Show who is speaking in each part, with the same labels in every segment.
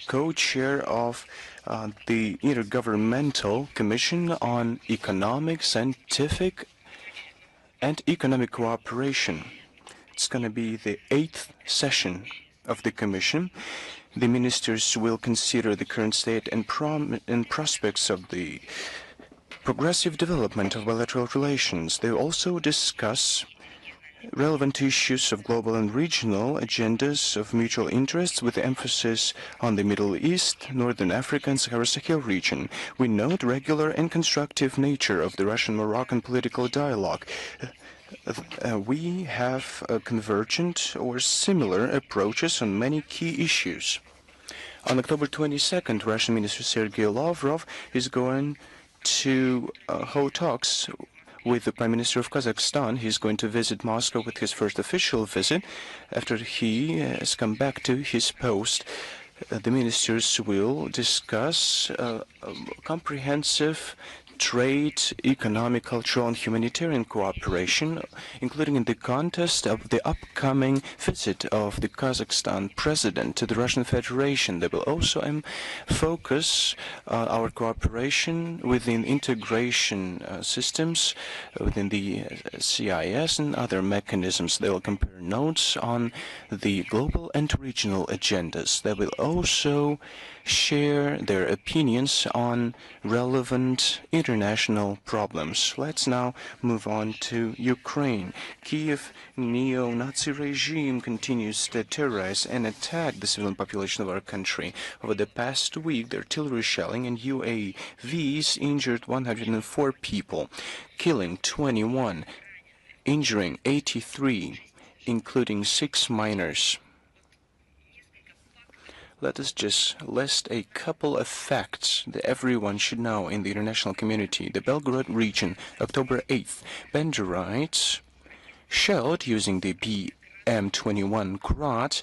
Speaker 1: co-chair of the Intergovernmental Commission on Economic, Scientific, and Economic Cooperation. It's going to be the 8th session of the Commission. The ministers will consider the current state and prospects of the progressive development of bilateral relations. They will also discuss relevant issues of global and regional agendas of mutual interests with emphasis on the Middle East, Northern Africa and Sahara-Sahel region. We note regular and constructive nature of the Russian-Moroccan political dialogue. We have convergent or similar approaches on many key issues. On October 22nd, Russian Minister Sergei Lavrov is going to hold talks with the Prime Minister of Kazakhstan. He's going to visit Moscow with his first official visit. After he has come back to his post, the ministers will discuss comprehensive trade, economic, cultural, and humanitarian cooperation, including in the context of the upcoming visit of the Kazakhstan president to the Russian Federation. They will also focus our cooperation within integration systems, within the CIS and other mechanisms. They will compare notes on the global and regional agendas. They will also share their opinions on relevant international problems. Let's now move on to Ukraine. Kiev neo-Nazi regime continues to terrorize and attack the civilian population of our country. Over the past week, the artillery shelling and UAVs injured 104 people, killing 21, injuring 83, including 6 minors. Let us just list a couple of facts that everyone should know in the international community. The Belgorod region, October 8th, Banderites shelled using the BM-21 Grad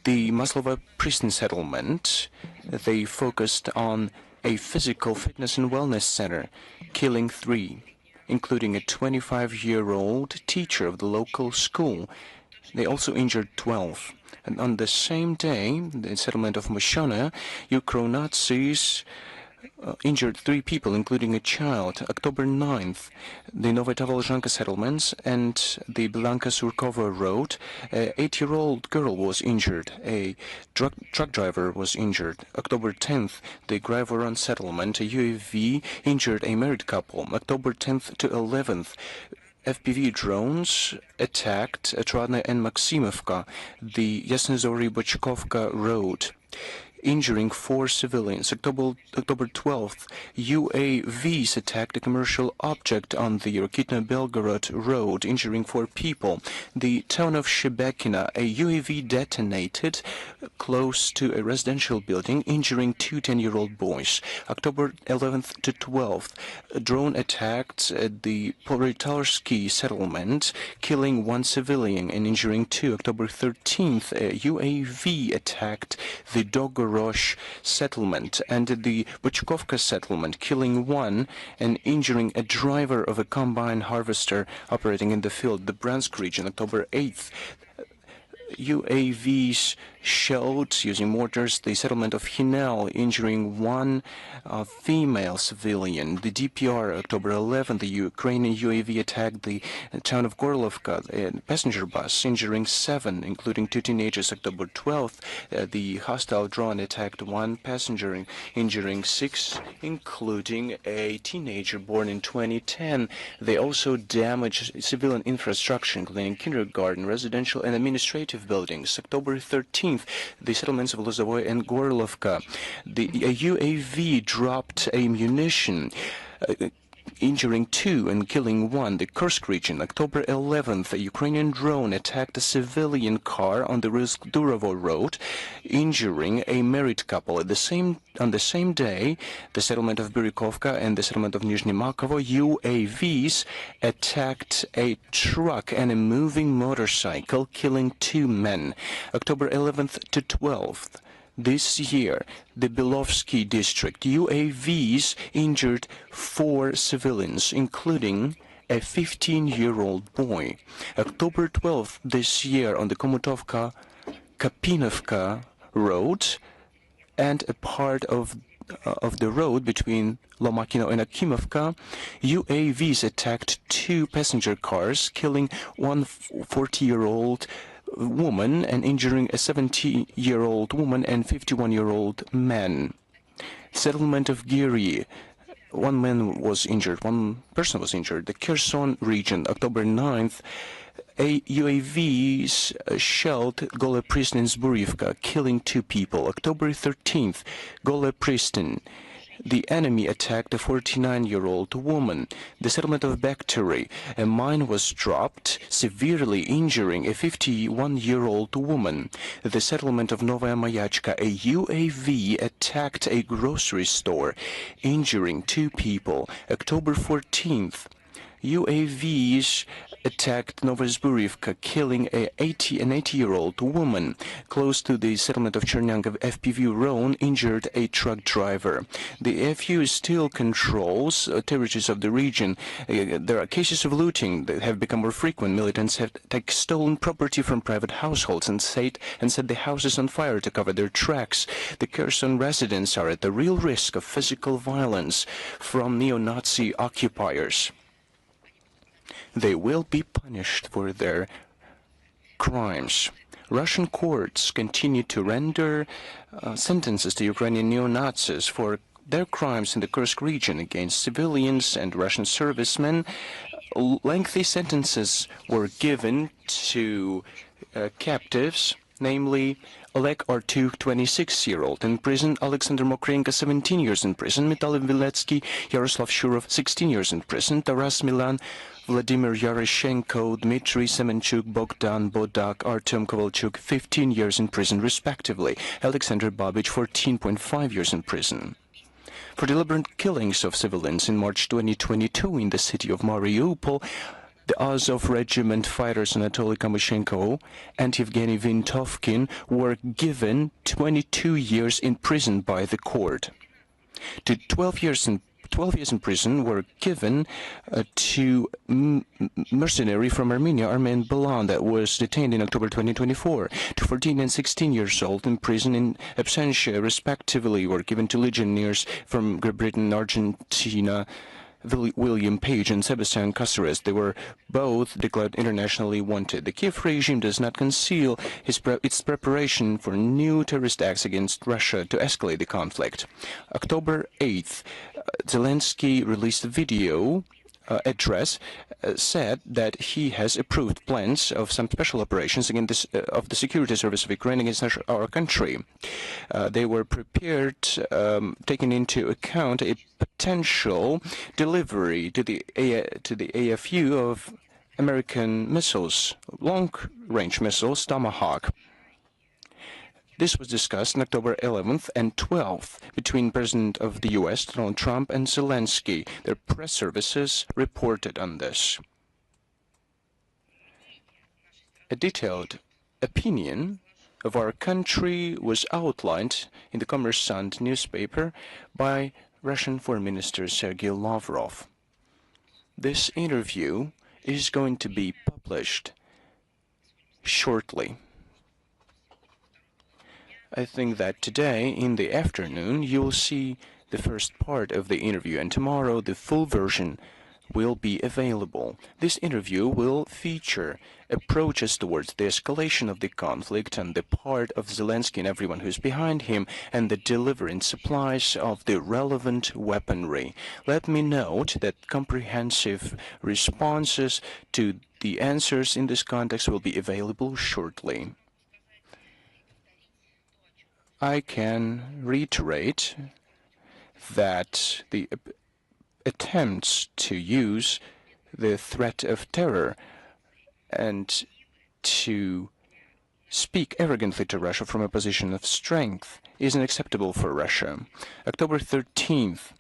Speaker 1: the Maslova prison settlement. They focused on a physical fitness and wellness center, killing 3, including a 25-year-old teacher of the local school. They also injured 12. And on the same day, the settlement of Moshona, Ukro-Nazis injured 3 people, including a child. October 9th, the Novotavoljhanka settlements and the Blanka-Surkova road, an 8-year-old girl was injured. A truck driver was injured. October 10th, the Graivoron settlement, a UAV injured a married couple. October 10th to 11th, FPV drones attacked Atradne and Maximovka, the Yasnozori-Bochkovka road, injuring 4 civilians. October 12th, UAVs attacked a commercial object on the Rokitno-Belgorod road, injuring 4 people. The town of Shebekina, a UAV detonated close to a residential building, injuring 2 10-year-old boys. October 11th to 12th, a drone attacked the Porytarsky settlement, killing 1 civilian and injuring 2. October 13th, a UAV attacked the Dogorosh settlement and the Bochkovka settlement, killing 1 and injuring a driver of a combine harvester operating in the field. The Bryansk region, October 8th, UAVs shelled using mortars the settlement of Hinel, injuring 1 female civilian. The DPR, October 11th, the Ukrainian UAV attacked the town of Gorlovka, a passenger bus, injuring 7, including 2 teenagers. October 12th, the hostile drone attacked 1 passenger, injuring 6, including a teenager born in 2010. They also damaged civilian infrastructure, including kindergarten, residential, and administrative buildings. October 13th, the settlements of Lozovoy and Gorlovka. A UAV dropped a munition, injuring 2 and killing 1. The Kursk region, October 11th, a Ukrainian drone attacked a civilian car on the Rizk-Durovo road, injuring a married couple. On the same day, the settlement of Burikovka and the settlement of Nizhny Makovo, UAVs attacked a truck and a moving motorcycle, killing 2 men. October 11th to 12th. This year, the Belovsky district, UAVs injured 4 civilians, including a 15-year-old boy. October 12th this year, on the Komutovka-Kapinovka road, and a part of the road between Lomakino and Akimovka, UAVs attacked two passenger cars, killing one 40-year-old woman and injuring a 70-year-old woman and 51-year-old man. Settlement of Giri. One man was injured, one person was injured. The Kherson region, October 9th, UAVs shelled Gole Pristin in Zburivka, killing two people. October 13th, Gole Pristin. The enemy attacked a 49-year-old woman. The settlement of Bakhteri. A mine was dropped, severely injuring a 51-year-old woman. The settlement of Novaya Mayachka. A UAV attacked a grocery store, injuring two people. October 14th. UAVs attacked Novozburivka, killing an 80-year-old woman. Close to the settlement of Chernyanka, FPV Ron injured a truck driver. The FU still controls territories of the region. There are cases of looting that have become more frequent. Militants have stolen property from private households and set the houses on fire to cover their tracks. The Kherson residents are at the real risk of physical violence from neo-Nazi occupiers. They will be punished for their crimes. Russian courts continue to render sentences to Ukrainian neo-Nazis for their crimes in the Kursk region against civilians and Russian servicemen. Lengthy sentences were given to captives, namely Oleg Artyuk, 26-year-old, in prison, Alexander Mokrenko, 17 years in prison, Vitaly Viletsky, Yaroslav Shurov, 16 years in prison, Taras Milan, Vladimir Yaroshenko, Dmitry Semenchuk, Bogdan Bodak, Artem Kovalchuk, 15 years in prison, respectively. Alexander Babich, 14.5 years in prison. For deliberate killings of civilians in March 2022 in the city of Mariupol, the Azov Regiment fighters Anatoly Kamyshenko and Evgeny Vintovkin were given 22 years in prison by the court. 12 years in prison were given to mercenary from Armenia, Armen Belan, that was detained in October 2024. To 14 and 16 years old in prison in absentia, respectively, were given to legionnaires from Great Britain and Argentina, William Page and Sebastian Caceres. They were both declared internationally wanted. The Kiev regime does not conceal its preparation for new terrorist acts against Russia to escalate the conflict. October 8th, Zelensky released a video address said that he has approved plans of some special operations against of the security service of Ukraine against our country. They were prepared, taking into account a potential delivery to the AFU of American missiles, long-range missiles, Tomahawk. This was discussed on October 11th and 12th between President of the U.S., Donald Trump, and Zelensky. Their press services reported on this. A detailed opinion of our country was outlined in the Kommersant newspaper by Russian Foreign Minister Sergei Lavrov. This interview is going to be published shortly. I think that today, in the afternoon, you will see the first part of the interview, and tomorrow the full version will be available. This interview will feature approaches towards the escalation of the conflict on the part of Zelensky and everyone who's behind him, and the delivery and supplies of the relevant weaponry. Let me note that comprehensive responses to the answers in this context will be available shortly. I can reiterate that the attempts to use the threat of terror and to speak arrogantly to Russia from a position of strength is unacceptable for Russia. October 13th,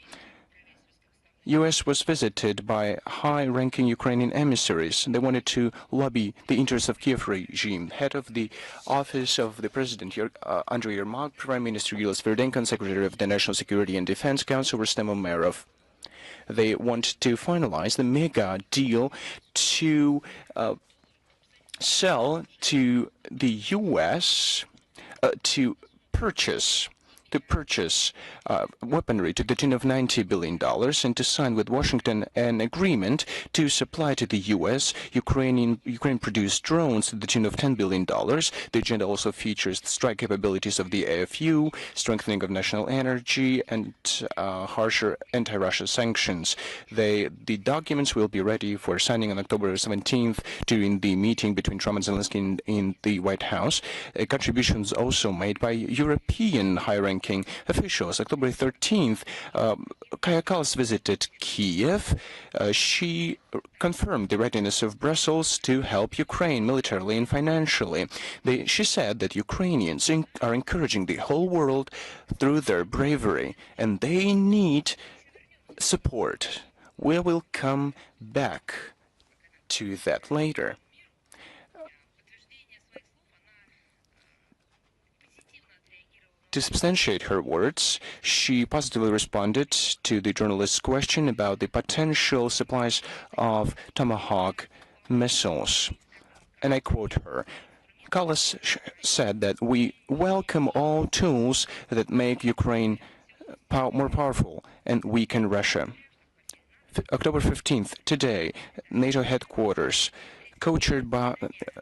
Speaker 1: U.S. was visited by high-ranking Ukrainian emissaries. They wanted to lobby the interests of Kiev regime. Head of the Office of the President, Andriy Yermak, Prime Minister Yulis Verdenko, and Secretary of the National Security and Defense Council, Rustem Umerov. They want to finalize the mega deal to sell to the U.S. To purchase to purchase weaponry to the tune of $90 billion and to sign with Washington an agreement to supply to the U.S. Ukraine-produced drones to the tune of $10 billion. The agenda also features the strike capabilities of the AFU, strengthening of national energy, and harsher anti-Russia sanctions. The documents will be ready for signing on October 17th during the meeting between Trump and Zelensky in the White House. Contributions also made by European high-ranking officials. October 13th, Kaja Kallas visited Kiev. She confirmed the readiness of Brussels to help Ukraine militarily and financially. She said that Ukrainians are encouraging the whole world through their bravery, and they need support. We will come back to that later. To substantiate her words, she positively responded to the journalist's question about the potential supplies of Tomahawk missiles. And I quote her. Kallas said that we welcome all tools that make Ukraine more powerful and weaken Russia. October 15th, today, NATO headquarters, co-chaired by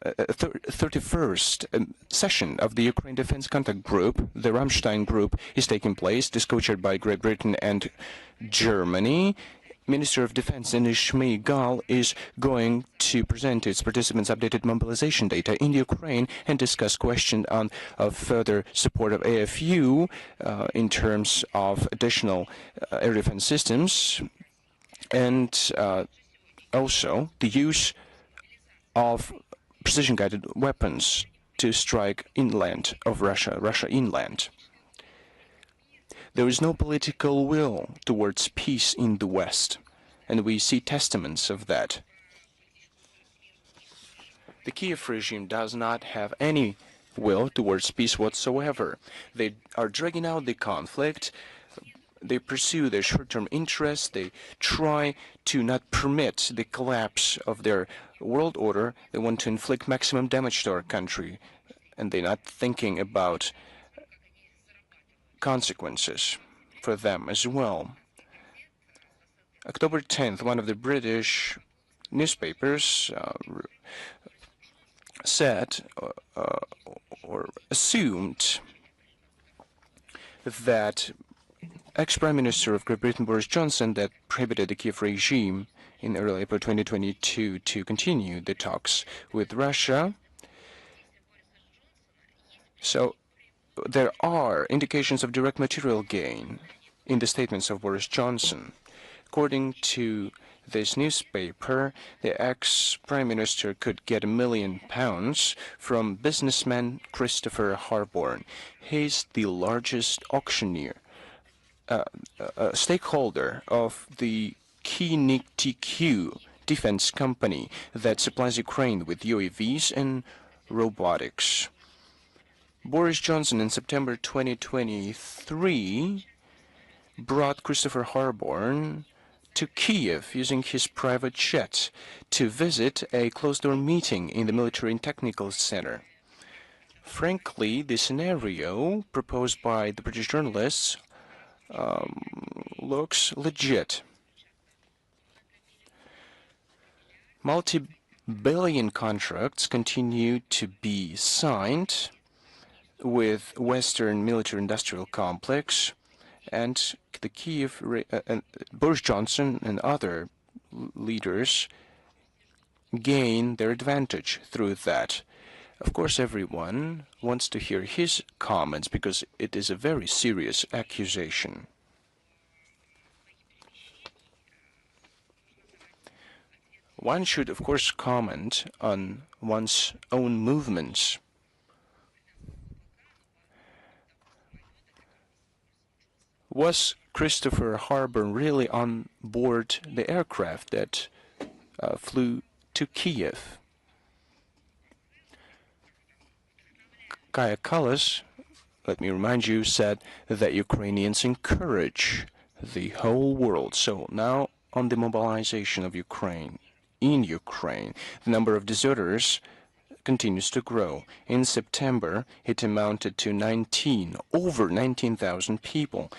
Speaker 1: 31st session of the Ukraine Defense Contact Group, the Ramstein Group, is taking place. This co-chaired by Great Britain and Germany. Minister of Defense Denis Shmyhal is going to present to its participants updated mobilization data in Ukraine and discuss questions of further support of AFU in terms of additional air defense systems and also the use of precision-guided weapons to strike inland of Russia inland. There is no political will towards peace in the West, and we see testaments of that. The Kiev regime does not have any will towards peace whatsoever. They are dragging out the conflict. They pursue their short-term interests. They try to not permit the collapse of their world order. They want to inflict maximum damage to our country, and they're not thinking about consequences for them as well. October 10th, one of the British newspapers said or assumed that ex-Prime Minister of Great Britain Boris Johnson that prohibited the Kiev regime in early April 2022 to continue the talks with Russia. So there are indications of direct material gain in the statements of Boris Johnson. According to this newspaper, the ex-Prime Minister could get £1 million from businessman Christopher Harborne. He's the largest auctioneer, stakeholder of the TQ defense company that supplies Ukraine with UAVs and robotics. Boris Johnson in September 2023 brought Christopher Harborne to Kiev using his private jet to visit a closed-door meeting in the Military and Technical Center. Frankly, the scenario proposed by the British journalists looks legit. Multi-billion contracts continue to be signed with Western military-industrial complex, and the Kiev, Boris Johnson and other leaders gain their advantage through that. Of course, everyone wants to hear his comments because it is a very serious accusation. One should, of course, comment on one's own movements. Was Christopher Harborne really on board the aircraft that flew to Kiev? Kaja Kallas, let me remind you, said that Ukrainians encourage the whole world. So now on the mobilization of Ukraine, in Ukraine, the number of deserters continues to grow. In September, it amounted to over 19,000 people.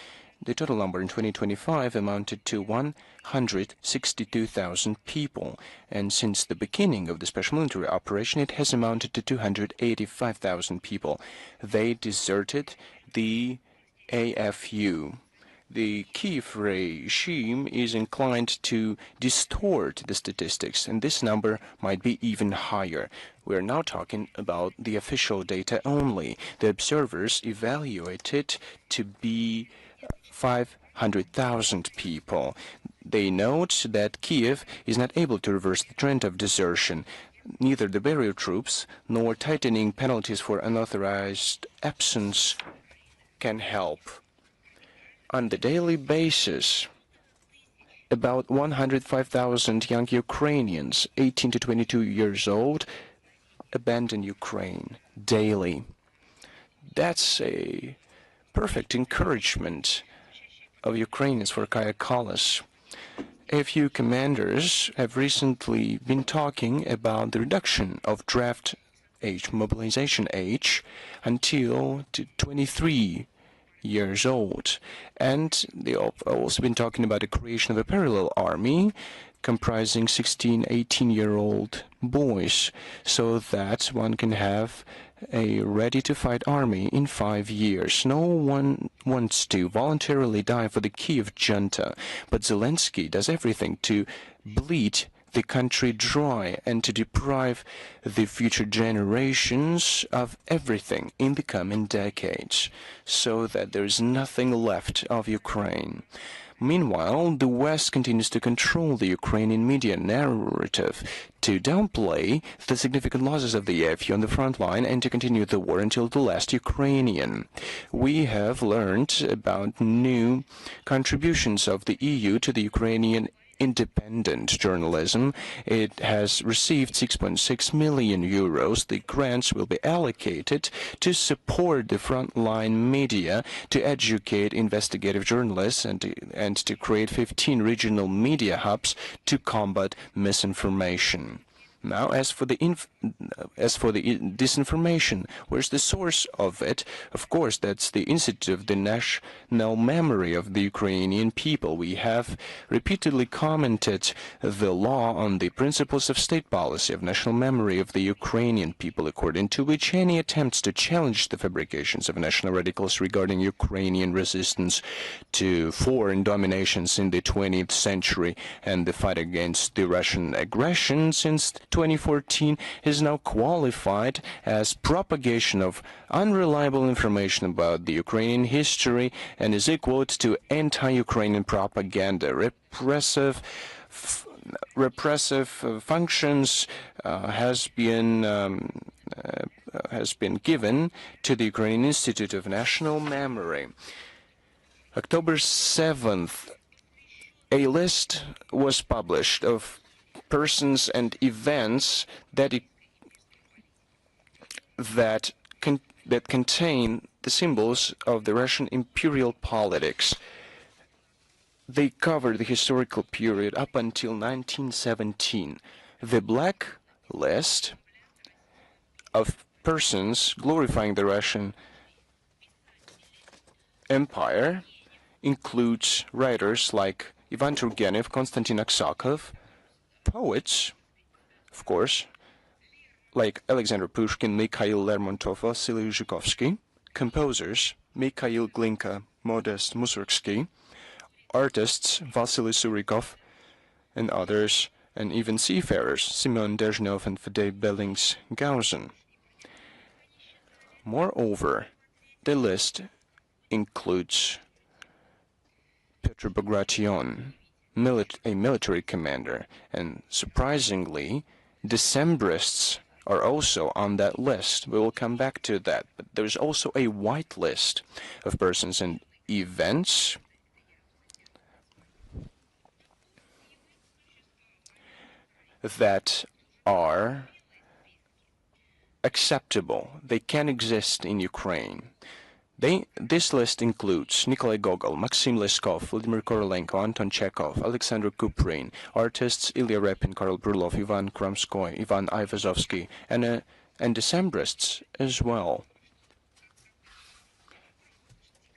Speaker 1: The total number in 2025 amounted to 162,000 people, and since the beginning of the special military operation, it has amounted to 285,000 people. They deserted the AFU. The Kiev regime is inclined to distort the statistics, and this number might be even higher. We're now talking about the official data only. The observers evaluate it to be 500,000 people. They note that Kiev is not able to reverse the trend of desertion. Neither the barrier troops nor tightening penalties for unauthorized absence can help. On the daily basis, about 105,000 young Ukrainians, 18 to 22 years old, abandon Ukraine daily. That's a perfect encouragement of Ukrainians for Kaya Kalas. A few commanders have recently been talking about the reduction of draft age, mobilization age, until 23 years old. And they have also been talking about the creation of a parallel army comprising 16, 18-year-old boys, so that one can have a ready-to-fight army in 5 years. No one wants to voluntarily die for the Kiev junta, but Zelensky does everything to bleed the country dry and to deprive the future generations of everything in the coming decades, so that there is nothing left of Ukraine. Meanwhile, the West continues to control the Ukrainian media narrative to downplay the significant losses of the AFU on the front line and to continue the war until the last Ukrainian. We have learned about new contributions of the EU to the Ukrainian independent journalism. It has received 6.6 million euros. The grants will be allocated to support the frontline media, to educate investigative journalists, and to create 15 regional media hubs to combat misinformation. Now, as for the disinformation, where's the source of it? Of course, that's the Institute of the National Memory of the Ukrainian people. We have repeatedly commented the law on the principles of state policy of national memory of the Ukrainian people, according to which any attempts to challenge the fabrications of national radicals regarding Ukrainian resistance to foreign dominations in the 20th century and the fight against the Russian aggression since 2014 is now qualified as propagation of unreliable information about the Ukrainian history and is equal to anti-Ukrainian propaganda. Repressive functions has been given to the Ukrainian Institute of National Memory. October 7th, a list was published of persons and events that contain the symbols of the Russian imperial politics. They cover the historical period up until 1917. The black list of persons glorifying the Russian Empire includes writers like Ivan Turgenev, Konstantin Aksakov, poets, of course, like Alexander Pushkin, Mikhail Lermontov, Vasily Zhukovsky, composers, Mikhail Glinka, Modest Mussorgsky, artists, Vasily Surikov, and others, and even seafarers, Simon Dezhnov and Fedey Bellings-Gausen. Moreover, the list includes Petr Bagration, a military commander, and surprisingly, Decembrists are also on that list. We will come back to that. But there's also a white list of persons and events that are acceptable. They can exist in Ukraine. This list includes Nikolai Gogol, Maxim Leskov, Vladimir Korolenko, Anton Chekhov, Alexander Kuprin, artists Ilya Repin, Karl Brulov, Ivan Kramskoy, Ivan Ivazovsky, Anna and Decembrists as well.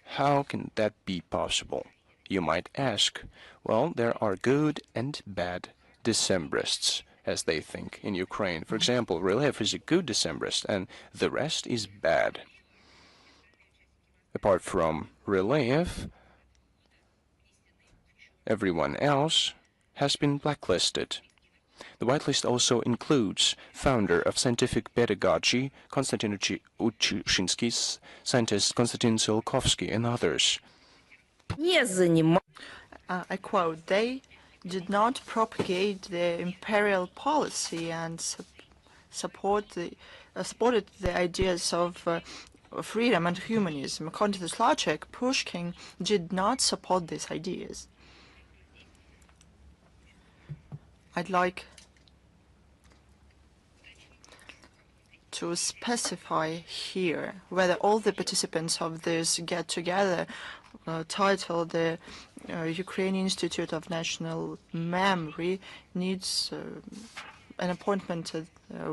Speaker 1: How can that be possible? You might ask. Well, there are good and bad Decembrists, as they think, in Ukraine. For example, Rylev is a good Decembrist, and the rest is bad. Apart from Rylev, everyone else has been blacklisted. The whitelist also includes founder of scientific pedagogy Konstantin Uchinski's, scientist Konstantin Tsiolkovsky, and others.
Speaker 2: I quote, they did not propagate the imperial policy and supported the ideas of freedom and humanism. According to this logic, Pushkin did not support these ideas. I'd like to specify here whether all the participants of this get-together titled the Ukrainian Institute of National Memory needs an appointment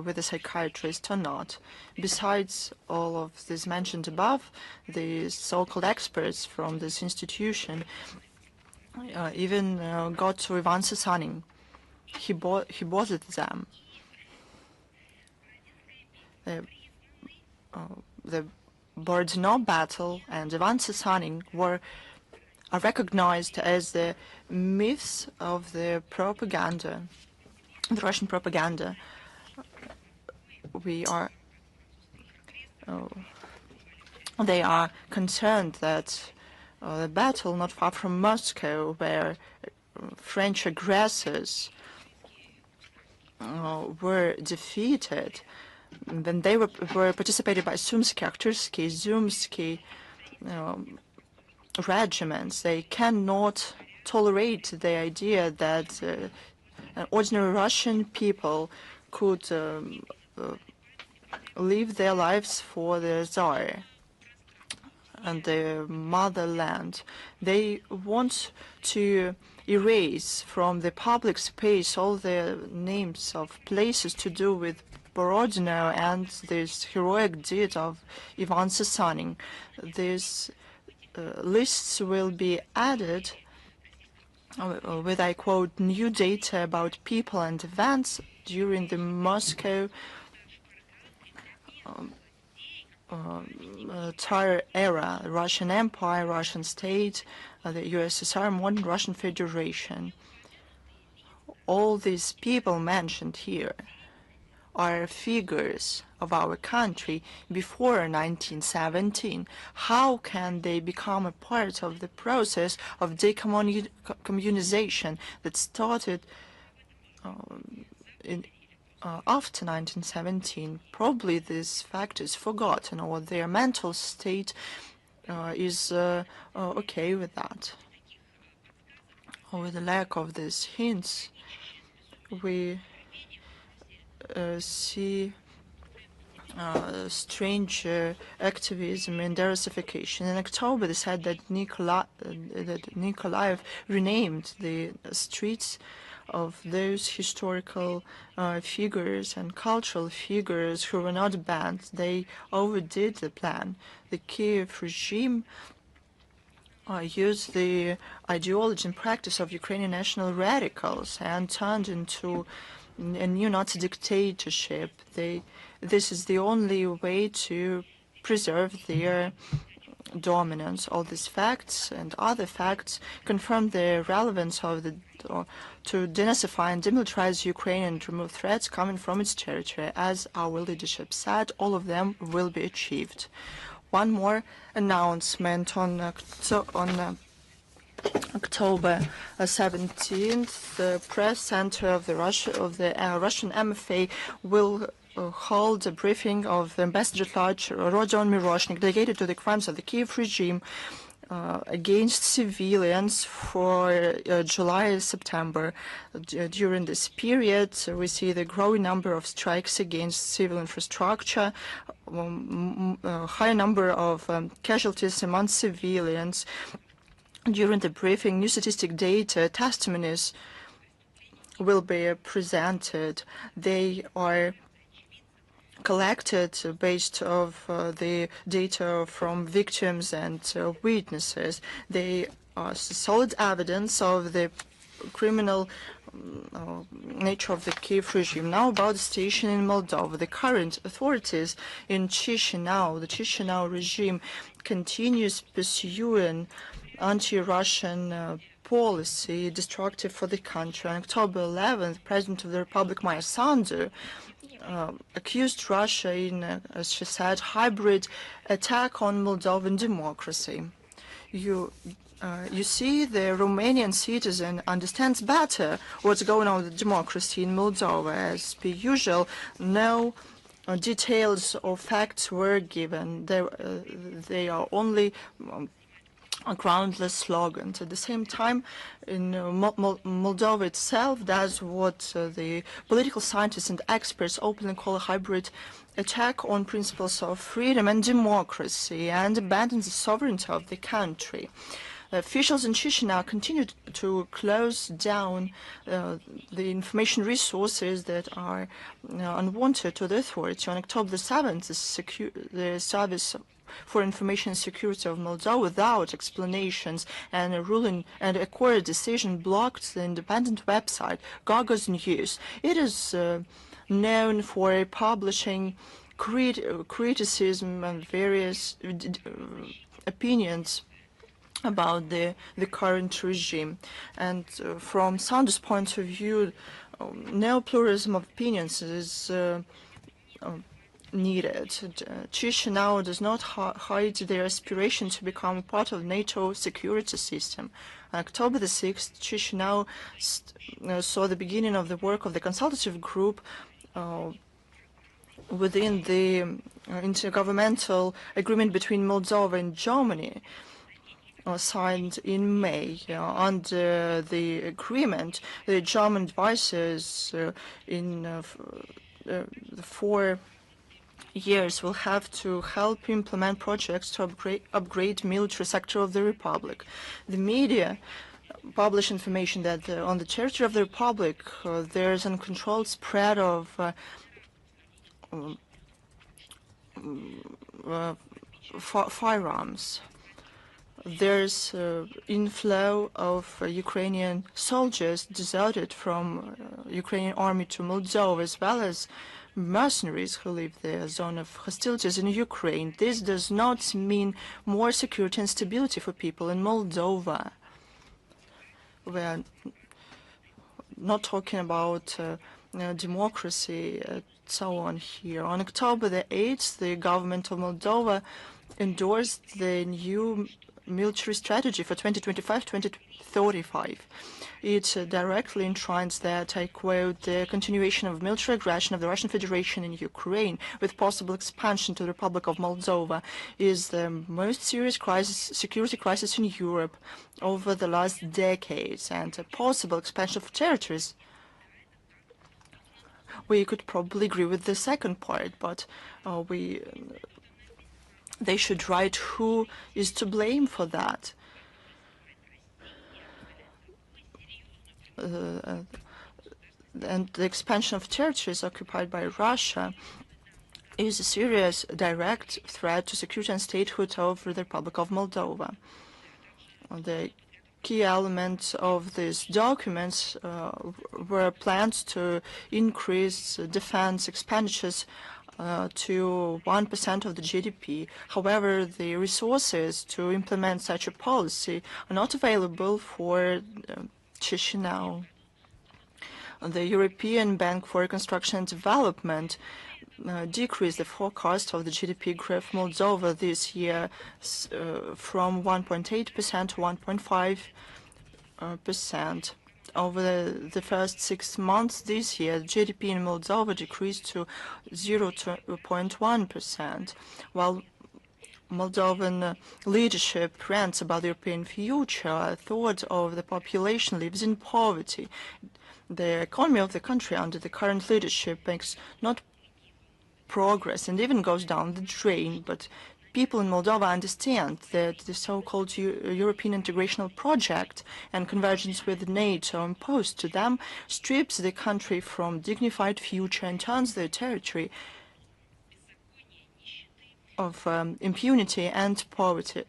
Speaker 2: with a psychiatrist or not. Besides all of this mentioned above, the so-called experts from this institution even got to Ivan Sasanin. He bothered them. The Borodino battle and Ivan Sasanin are recognized as the myths of the propaganda, the Russian propaganda. They are concerned that the battle not far from Moscow, where French aggressors were defeated, then they were participated by Zumsky regiments. They cannot tolerate the idea that ordinary Russian people could live their lives for the Tsar and the motherland. They want to erase from the public space all the names of places to do with Borodino and this heroic deed of Ivan Sasanin. These lists will be added with, I quote, new data about people and events during the Moscow Tsar era, Russian Empire, Russian state, the USSR, modern Russian Federation. All these people mentioned here are figures of our country before 1917. How can they become a part of the process of decommunization that started after 1917? Probably this fact is forgotten, or their mental state is okay with that. With the lack of these hints, we see strange activism and Russification. In October, they said that Nikolaev renamed the streets of those historical figures and cultural figures who were not banned. They overdid the plan. The Kiev regime used the ideology and practice of Ukrainian national radicals and turned into a neo-Nazi dictatorship. This is the only way to preserve their dominance. All these facts and other facts confirm the relevance of to denazify and demilitarize Ukraine and remove threats coming from its territory. As our leadership said, all of them will be achieved. One more announcement on October 17th, the press center of the Russian MFA will hold a briefing of Ambassador-at-Large Rodion Miroshnik, dedicated to the crimes of the Kiev regime against civilians for July-September. During this period, we see the growing number of strikes against civil infrastructure, a high number of casualties among civilians. During the briefing, new statistic data, testimonies will be presented. They are collected based of the data from victims and witnesses. They are solid evidence of the criminal nature of the Kiev regime. Now about the situation in Moldova. The current authorities in Chisinau, the Chisinau regime, continues pursuing anti-Russian policy destructive for the country. On October 11th, the President of the Republic, Maria Zakharova, accused Russia in, as she said, hybrid attack on Moldovan democracy. You see, the Romanian citizen understands better what's going on with democracy in Moldova. As per usual, no details or facts were given. They are only groundless slogans. At the same time, in Moldova itself does what the political scientists and experts openly call a hybrid attack on principles of freedom and democracy and abandons the sovereignty of the country. Officials in Chisinau continue to close down the information resources that are unwanted to the authority. On October 7th, the Service for Information Security of Moldova, without explanations and a ruling and a court decision, blocked the independent website Gagos News. It is known for publishing criticism and various opinions about the current regime. And from Sander's point of view, no pluralism of opinions is needed. Chisinau does not hide their aspiration to become a part of NATO security system. On October the 6th, Chisinau saw the beginning of the work of the consultative group within the intergovernmental agreement between Moldova and Germany, signed in May. Under the agreement, the German advisors in the 4 years will have to help implement projects to upgrade military sector of the Republic. The media publish information that on the territory of the Republic there is uncontrolled spread of firearms. There's inflow of Ukrainian soldiers deserted from Ukrainian army to Moldova, as well as mercenaries who leave the zone of hostilities in Ukraine. This does not mean more security and stability for people in Moldova. We are not talking about democracy and so on here. On October the 8th, the government of Moldova endorsed the new military strategy for 2025-2035. It directly enshrines that, I quote, the continuation of military aggression of the Russian Federation in Ukraine with possible expansion to the Republic of Moldova is the most serious security crisis in Europe over the last decades, and a possible expansion of territories. We could probably agree with the second part, but they should write who is to blame for that. And the expansion of territories occupied by Russia is a serious direct threat to security and statehood of the Republic of Moldova. The key elements of these documents were plans to increase defense expenditures to 1% of the GDP. However, the resources to implement such a policy are not available for Chisinau. The European Bank for Reconstruction and Development decreased the forecast of the GDP growth of Moldova this year from 1.8% to 1.5%. Over the first 6 months this year, the GDP in Moldova decreased to 0.1%, while Moldovan leadership rants about the European future. A third of the population lives in poverty. The economy of the country under the current leadership makes not progress and even goes down the drain, but people in Moldova understand that the so-called European integration project and convergence with NATO imposed to them strips the country from dignified future and turns their territory of impunity and poverty.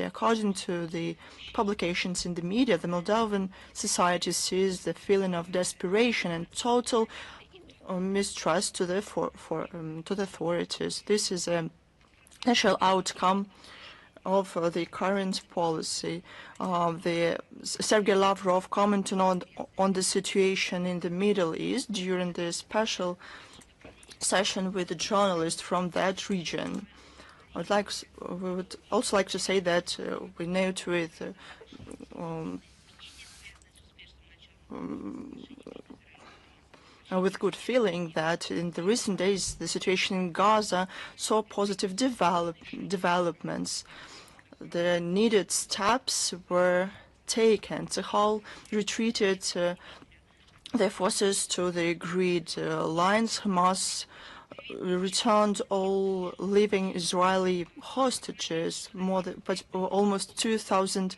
Speaker 2: According to the publications in the media, the Moldovan society sees the feeling of desperation and total mistrust to the authorities. This is a natural outcome of the current policy. Sergei Lavrov commented on the situation in the Middle East during the special session with the journalists from that region. We would also like to say that we note with good feeling that in the recent days the situation in Gaza saw positive developments. The needed steps were taken. Sahel retreated their forces to the agreed lines. Hamas returned all living Israeli hostages. Almost 2,000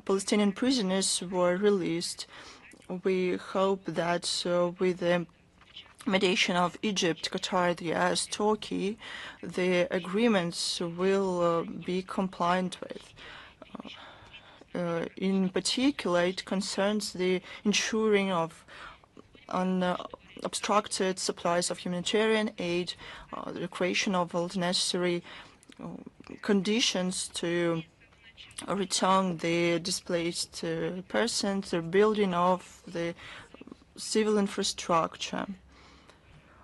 Speaker 2: Palestinian prisoners were released. We hope that with the mediation of Egypt, Qatar, the US, Turkey, the agreements will be compliant with. In particular, it concerns the ensuring of unobstructed supplies of humanitarian aid, the creation of all the necessary conditions to return the displaced persons, the building of the civil infrastructure.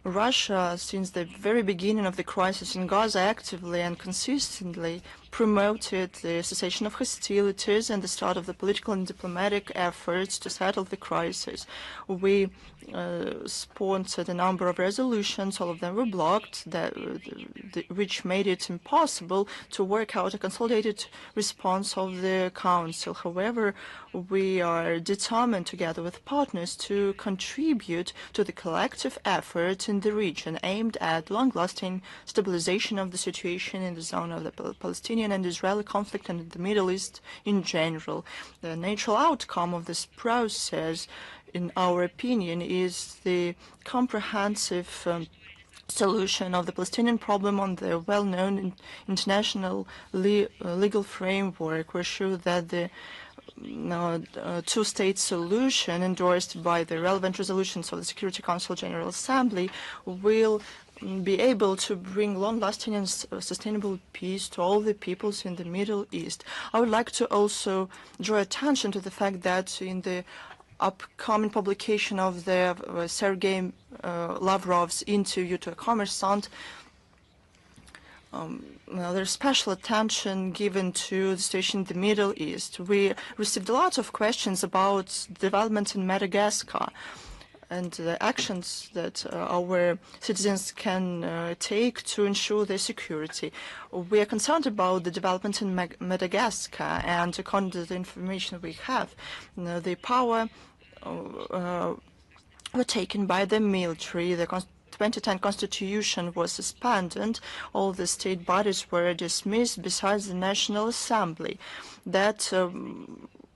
Speaker 2: Russia, since the very beginning of the crisis in Gaza, actively and consistently promoted the cessation of hostilities and the start of the political and diplomatic efforts to settle the crisis. We sponsored a number of resolutions. All of them were blocked, which made it impossible to work out a consolidated response of the Council. However, we are determined, together with partners, to contribute to the collective effort in the region aimed at long-lasting stabilization of the situation in the zone of the Palestinian and Israeli conflict and in the Middle East in general. The natural outcome of this process, in our opinion, is the comprehensive solution of the Palestinian problem on the well-known international legal framework. We're sure that the two-state solution endorsed by the relevant resolutions of the Security Council General Assembly will be able to bring long-lasting and sustainable peace to all the peoples in the Middle East. I would like to also draw attention to the fact that in the upcoming publication of the Sergei Lavrov's interview to a commerçant, there's special attention given to the situation in the Middle East. We received a lot of questions about development in Madagascar and the actions that our citizens can take to ensure their security. We are concerned about the development in Madagascar, and according to the information we have, the power were taken by the military. The 2010 constitution was suspended. All the state bodies were dismissed besides the National Assembly that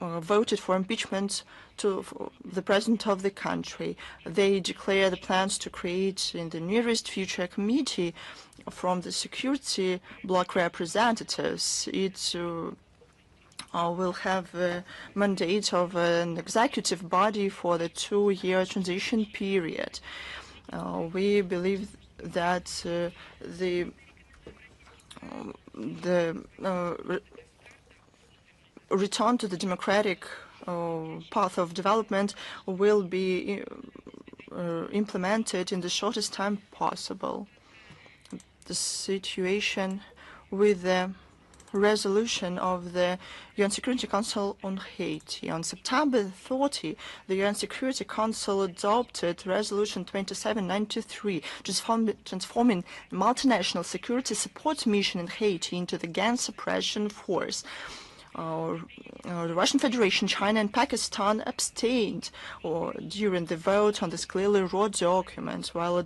Speaker 2: voted for impeachment to the president of the country. They declare the plans to create in the nearest future a committee from the security bloc representatives. It will have a mandate of an executive body for the 2-year transition period. We believe that the return to the democratic path of development will be implemented in the shortest time possible. The situation with the resolution of the UN Security Council on Haiti. On September 30, the UN Security Council adopted Resolution 2793, transforming the multinational security support mission in Haiti into the gang suppression force. The Russian Federation, China, and Pakistan abstained during the vote on this clearly raw document. While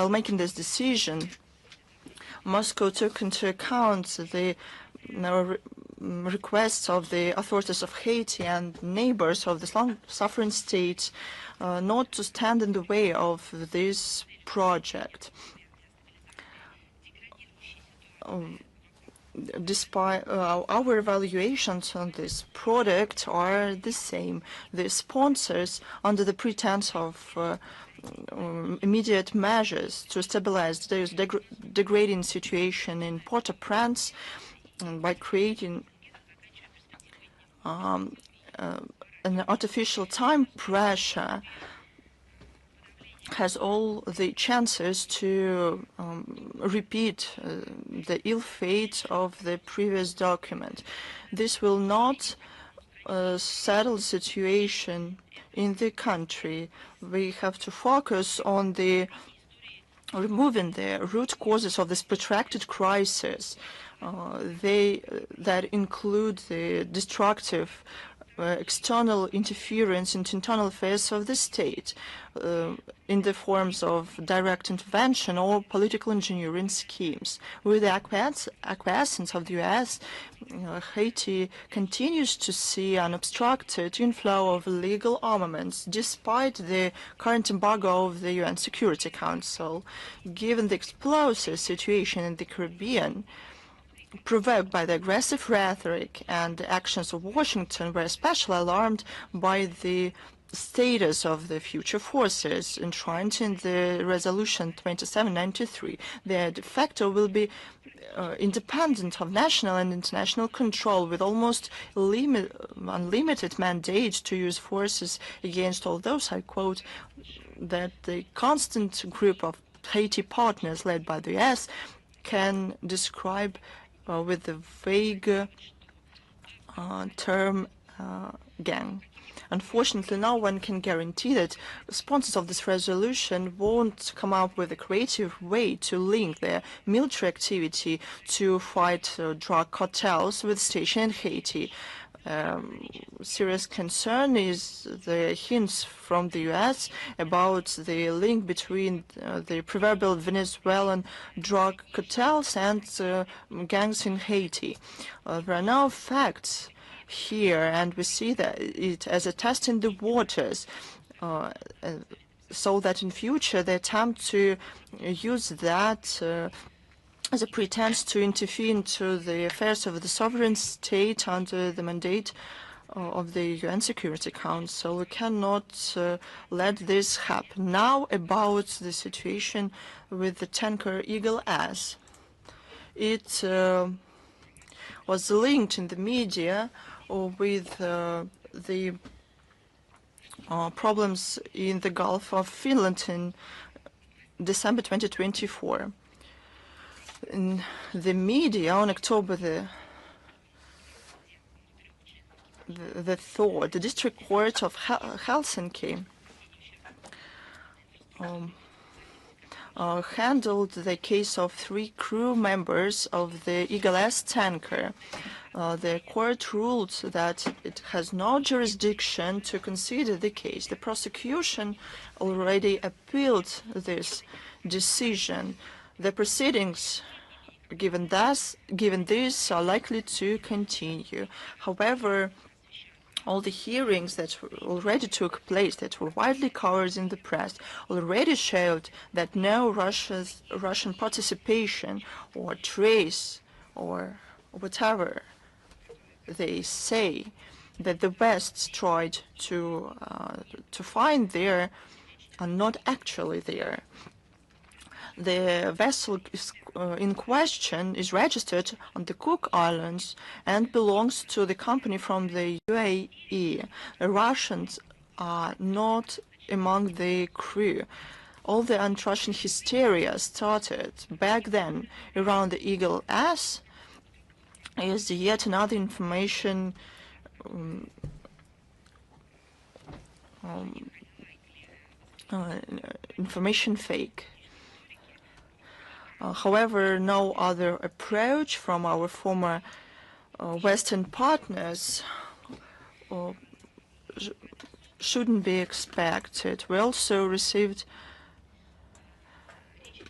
Speaker 2: making this decision, Moscow took into account the requests of the authorities of Haiti and neighbors of this long-suffering state not to stand in the way of this project. despite our evaluations on this product are the same. The sponsors, under the pretense of immediate measures to stabilize this degrading situation in Port-au-Prince, and by creating an artificial time pressure, has all the chances to repeat the ill fate of the previous document. This will not settle the situation in the country. We have to focus on the removing the root causes of this protracted crisis. That include the destructive external interference into internal affairs of the state in the forms of direct intervention or political engineering schemes. With the acquiescence of the US, Haiti continues to see an unobstructed inflow of illegal armaments despite the current embargo of the UN Security Council. Given the explosive situation in the Caribbean, provoked by the aggressive rhetoric and the actions of Washington, were especially alarmed by the status of the future forces enshrined in the Resolution 2793. The de facto will be independent of national and international control, with almost unlimited mandate to use forces against all those, I quote, that the constant group of Haiti partners led by the US can describe with the vague term gang. Unfortunately, no one can guarantee that sponsors of this resolution won't come up with a creative way to link their military activity to fight drug cartels with station in Haiti. Serious concern is the hints from the US about the link between the proverbial Venezuelan drug cartels and gangs in Haiti. There are no facts here, and we see that it as a test in the waters, so that in future they attempt to use that as a pretense to interfere into the affairs of the sovereign state under the mandate of the UN Security Council. We cannot let this happen. Now about the situation with the tanker Eagle S. It was linked in the media with the problems in the Gulf of Finland in December 2024. In the media on October the 3rd, the District Court of Helsinki handled the case of 3 crew members of the Eagle S tanker. The court ruled that it has no jurisdiction to consider the case. The prosecution already appealed this decision. The proceedings given this are likely to continue. However, all the hearings that already took place, that were widely covered in the press, already showed that no Russian participation or trace or whatever they say that the West tried to find there are not actually there. The vessel in question is registered on the Cook Islands and belongs to the company from the UAE. The Russians are not among the crew. All the anti-Russian hysteria started back then around the Eagle S is yet another information fake. However, no other approach from our former Western partners shouldn't be expected. We also received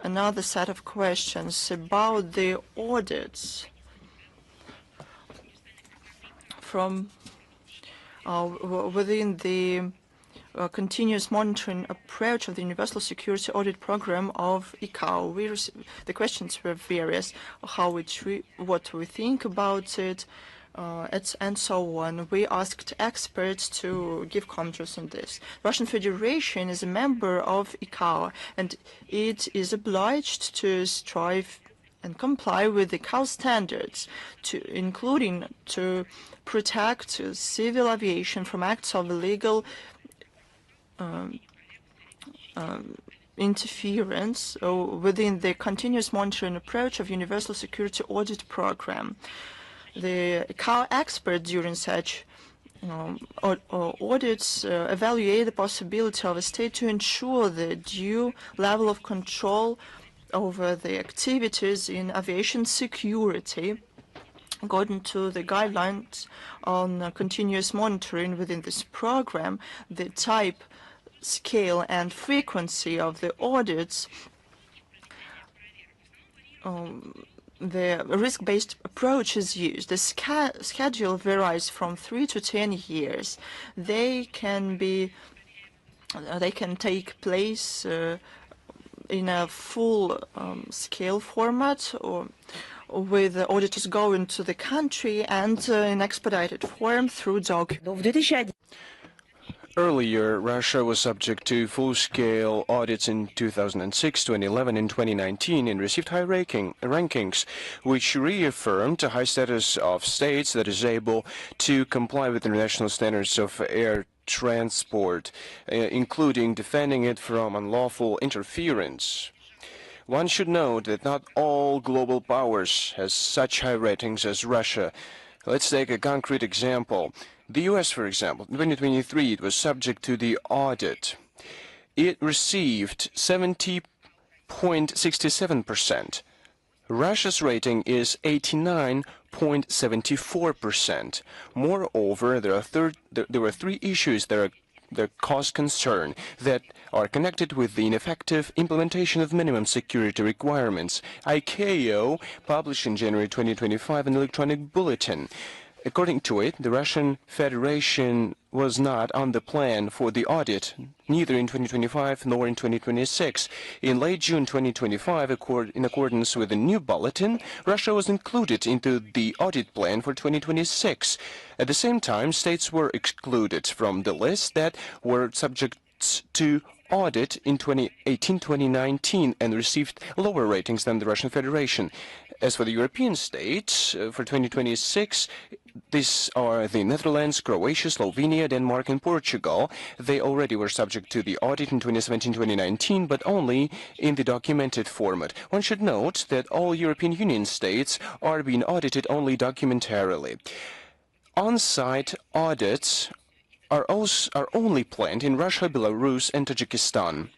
Speaker 2: another set of questions about the audits from within the a continuous monitoring approach of the Universal Security Audit Program of ICAO. The questions were various, what we think about it, and so on. We asked experts to give comments on this. Russian Federation is a member of ICAO, and it is obliged to strive and comply with the ICAO standards, including to protect civil aviation from acts of illegal interference within the continuous monitoring approach of Universal Security Audit Program. The ICAO experts during such audits evaluate the possibility of a state to ensure the due level of control over the activities in aviation security according to the guidelines on continuous monitoring within this program. The type, scale and frequency of the audits, the risk-based approach is used. The schedule varies from 3 to 10 years. They can take place in a full scale format, or with the auditors going to the country, and in expedited form through documents.
Speaker 1: Earlier, Russia was subject to full-scale audits in 2006, 2011, and 2019 and received high rankings, which reaffirmed the high status of states that is able to comply with international standards of air transport, including defending it from unlawful interference. One should note that not all global powers has such high ratings as Russia. Let's take a concrete example. The U.S., for example, in 2023, it was subject to the audit. It received 70.67%. Russia's rating is 89.74%. Moreover, there were three issues that cause concern that are connected with the ineffective implementation of minimum security requirements. ICAO published in January 2025 an electronic bulletin. According to it, the Russian Federation was not on the plan for the audit, neither in 2025 nor in 2026. In late June 2025, in accordance with the new bulletin, Russia was included into the audit plan for 2026. At the same time, states were excluded from the list that were subject to audit in 2018-2019 and received lower ratings than the Russian Federation. As for the European states, for 2026, these are the Netherlands, Croatia, Slovenia, Denmark, and Portugal. They already were subject to the audit in 2017-2019, but only in the documented format. One should note that all European Union states are being audited only documentarily. On-site audits are only planned in Russia, Belarus, and Tajikistan.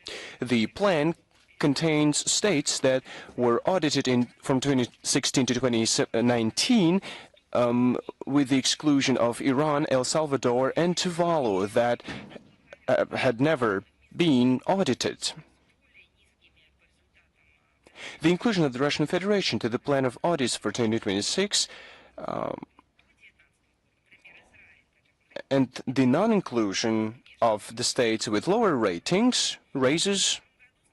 Speaker 1: The plan contains states that were audited from 2016 to 2019, with the exclusion of Iran, El Salvador, and Tuvalu that had never been audited. The inclusion of the Russian Federation to the plan of audits for 2026 and the non-inclusion of the states with lower ratings raises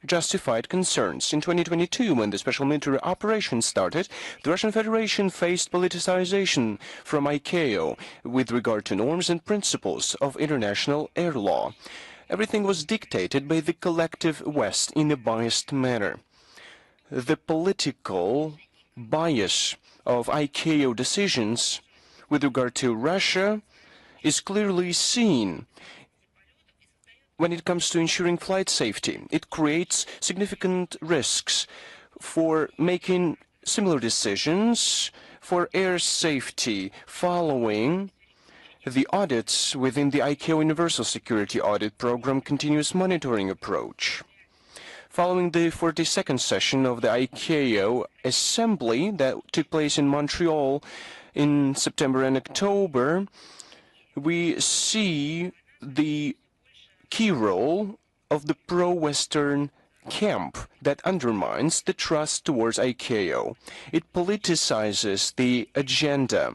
Speaker 1: justified concerns. In 2022, when the special military operation started, the Russian Federation faced politicization from ICAO with regard to norms and principles of international air law. Everything was dictated by the collective West in a biased manner. The political bias of ICAO decisions with regard to Russia is clearly seen when it comes to ensuring flight safety. It creates significant risks for making similar decisions for air safety following the audits within the ICAO Universal Security Audit Program continuous monitoring approach. Following the 42nd session of the ICAO Assembly that took place in Montreal in September and October, we see the key role of the pro-Western camp that undermines the trust towards ICAO. It politicizes the agenda,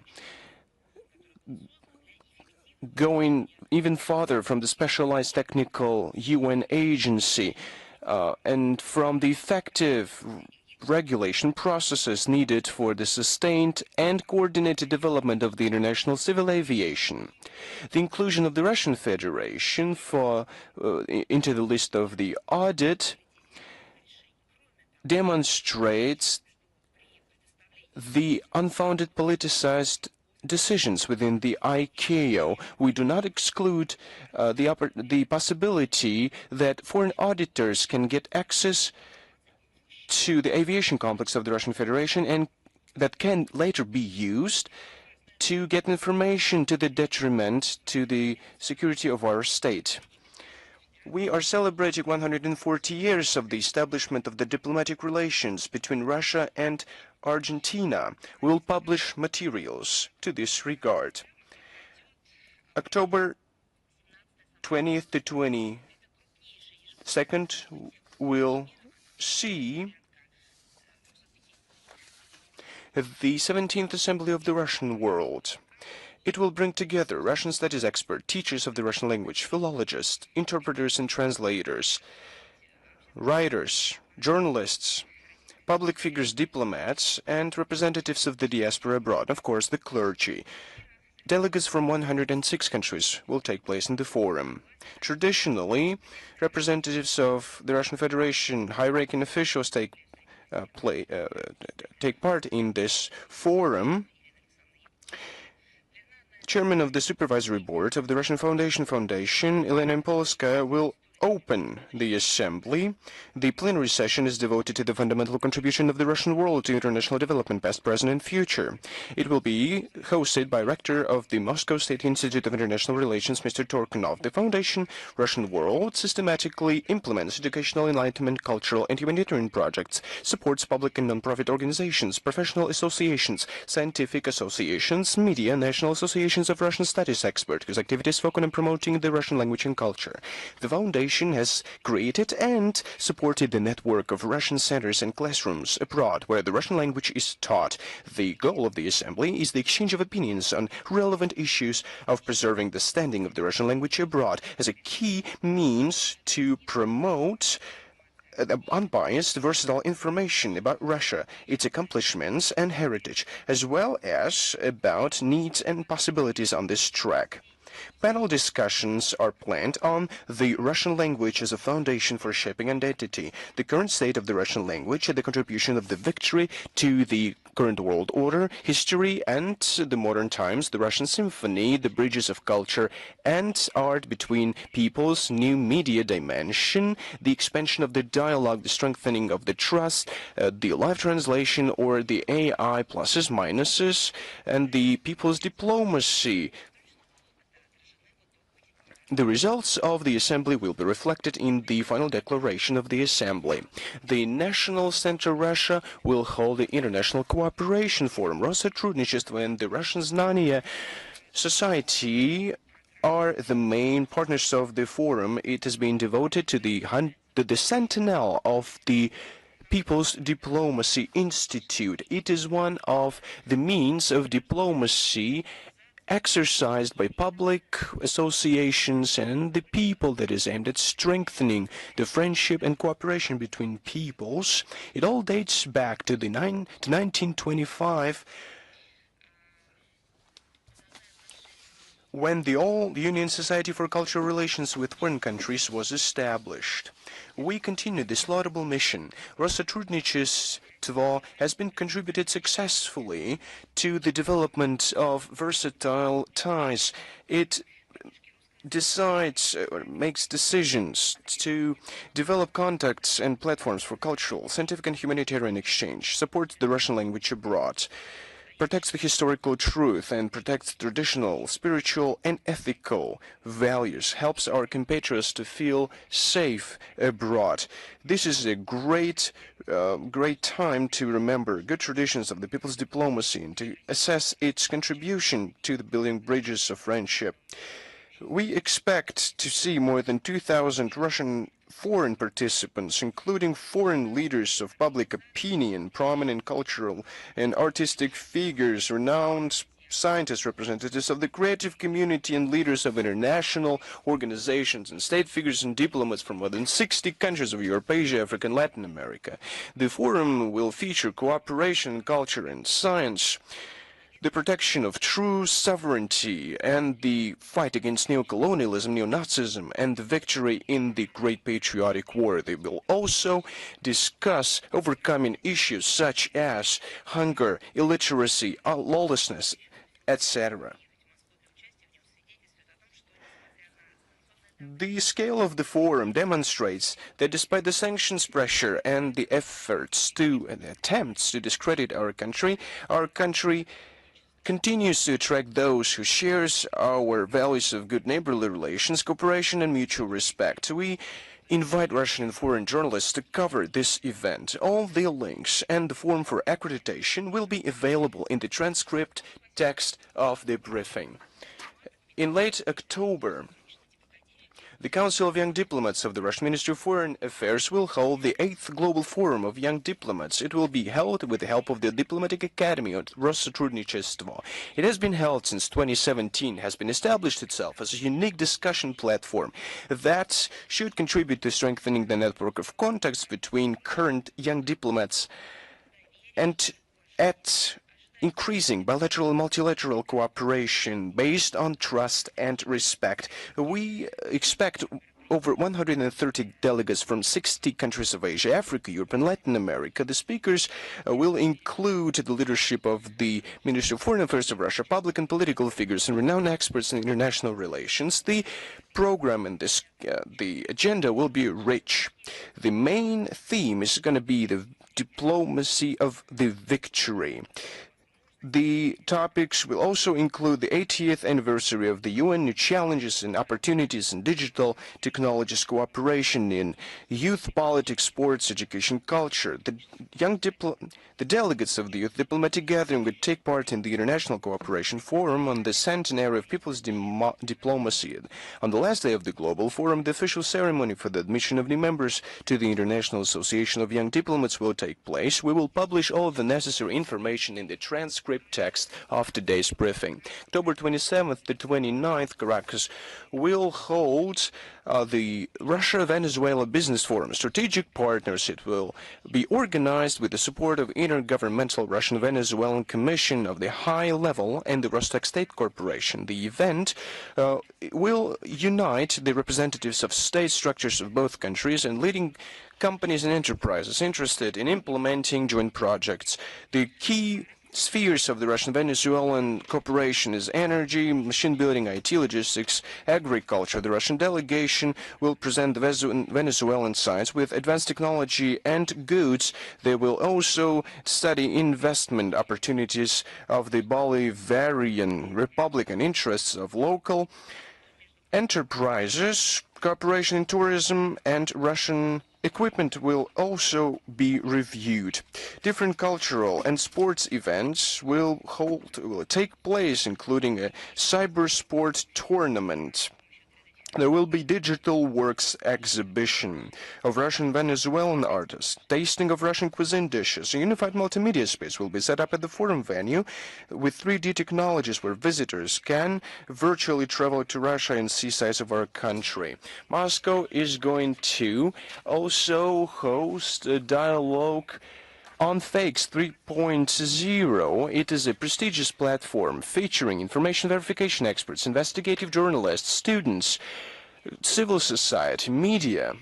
Speaker 1: going even farther from the specialized technical UN agency and from the effective regulation processes needed for the sustained and coordinated development of the international civil aviation. The inclusion of the Russian Federation into the list of the audit demonstrates the unfounded politicized decisions within the ICAO. We do not exclude the possibility that foreign auditors can get access to the aviation complex of the Russian Federation and that can later be used to get information to the detriment to the security of our state. We are celebrating 140 years of the establishment of the diplomatic relations between Russia and Argentina. We will publish materials to this regard. October 20th to 22nd will see the 17th Assembly of the Russian World. It will bring together Russian studies experts, teachers of the Russian language, philologists, interpreters and translators, writers, journalists, public figures, diplomats, and representatives of the diaspora abroad, of course, the clergy. Delegates from 106 countries will take place in the forum. Traditionally, representatives of the Russian Federation, high-ranking officials take part in this forum. Chairman of the Supervisory Board of the Russian Foundation, Elena Polskaya, will open the assembly. The plenary session is devoted to the fundamental contribution of the Russian world to international development, past, present, and future. It will be hosted by Rector of the Moscow State Institute of International Relations, Mr. Torkunov. The Foundation Russian World systematically implements educational, enlightenment, cultural, and humanitarian projects, supports public and non-profit organizations, professional associations, scientific associations, media, national associations of Russian studies experts, whose activities focus on promoting the Russian language and culture. The Foundation has created and supported the network of Russian centers and classrooms abroad where the Russian language is taught. The goal of the assembly is the exchange of opinions on relevant issues of preserving the standing of the Russian language abroad as a key means to promote unbiased, versatile information about Russia, its accomplishments and heritage, as well as about needs and possibilities on this track. Panel discussions are planned on the Russian language as a foundation for shaping identity, the current state of the Russian language, the contribution of the victory to the current world order, history and the modern times, the Russian symphony, the bridges of culture and art between peoples, new media dimension, the expansion of the dialogue, the strengthening of the trust, the live translation or the AI pluses, minuses, and the people's diplomacy. The results of the Assembly will be reflected in the final declaration of the Assembly. The National Center Russia will hold the International Cooperation Forum. Rossотрудничество and the Russian Znania Society are the main partners of the forum. It has been devoted to the centennial of the People's Diplomacy Institute. It is one of the means of diplomacy exercised by public associations and the people that is aimed at strengthening the friendship and cooperation between peoples. It all dates back to 1925 when the All-Union Society for Cultural Relations with Foreign Countries was established. We continue this laudable mission. Rossотрудничество has been contributed successfully to the development of versatile ties. It decides or makes decisions to develop contacts and platforms for cultural, scientific and humanitarian exchange, supports the Russian language abroad, protects the historical truth and protects traditional, spiritual and ethical values, helps our compatriots to feel safe abroad. This is a great time to remember good traditions of the people's diplomacy and to assess its contribution to the building bridges of friendship. We expect to see more than 2,000 Russian foreign participants, including foreign leaders of public opinion, prominent cultural and artistic figures, renowned scientists, representatives of the creative community, and leaders of international organizations and state figures and diplomats from more than 60 countries of Europe, Asia, Africa, and Latin America. The forum will feature cooperation in culture and science, the protection of true sovereignty, and the fight against neocolonialism, neo-Nazism, and the victory in the Great Patriotic War. They will also discuss overcoming issues such as hunger, illiteracy, lawlessness, etc. The scale of the forum demonstrates that despite the sanctions pressure and the attempts to discredit our country continues to attract those who share our values of good neighborly relations, cooperation, and mutual respect. We invite Russian and foreign journalists to cover this event. All the links and the form for accreditation will be available in the transcript text of the briefing. In late October, the Council of Young Diplomats of the Russian Ministry of Foreign Affairs will hold the 8th Global Forum of Young Diplomats. It will be held with the help of the Diplomatic Academy at Россотрудничество. It has been held since 2017, has been established itself as a unique discussion platform that should contribute to strengthening the network of contacts between current young diplomats and at increasing bilateral and multilateral cooperation based on trust and respect. We expect over 130 delegates from 60 countries of Asia, Africa, Europe, and Latin America. The speakers will include the leadership of the Ministry of Foreign Affairs of Russia, public and political figures, and renowned experts in international relations. The program and the agenda will be rich. The main theme is going to be the diplomacy of the victory. The topics will also include the 80th anniversary of the UN, new challenges and opportunities in digital technologies, cooperation in youth politics, sports, education, culture. The delegates of the Youth Diplomatic Gathering will take part in the International Cooperation Forum on the centenary of People's Diplomacy. On the last day of the Global Forum, the official ceremony for the admission of new members to the International Association of Young Diplomats will take place. We will publish all of the necessary information in the transcript text of today's briefing. October 27th to 29th, Caracas will hold the Russia-Venezuela Business Forum, Strategic Partners. It will be organized with the support of Intergovernmental Russian-Venezuelan Commission of the High Level and the Vertex State Corporation. The event will unite the representatives of state structures of both countries and leading companies and enterprises interested in implementing joint projects. The key spheres of the Russian-Venezuelan cooperation is energy, machine building, IT, logistics, agriculture. The Russian delegation will present the Venezuelan sides with advanced technology and goods. They will also study investment opportunities of the Bolivarian Republic and interests of local enterprises. Cooperation in tourism and Russian equipment will also be reviewed. Different cultural and sports events will take place, including a cyber sport tournament. There will be digital works exhibition of Russian Venezuelan artists, tasting of Russian cuisine dishes. A unified multimedia space will be set up at the forum venue with 3D technologies where visitors can virtually travel to Russia and see sights of our country. Moscow is going to also host a dialogue on Fakes 3.0. It is a prestigious platform featuring information verification experts, investigative journalists, students, civil society, media.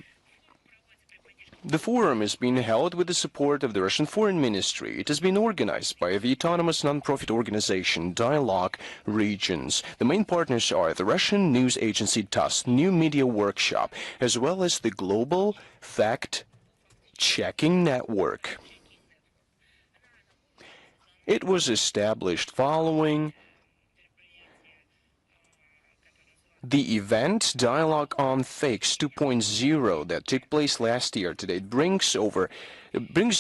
Speaker 1: The forum is being held with the support of the Russian Foreign Ministry. It has been organized by the autonomous non-profit organization Dialogue Regions. The main partners are the Russian news agency TASS, New Media Workshop, as well as the Global Fact-Checking Network. It was established following the event Dialogue on Fakes 2.0 that took place last year. Today it brings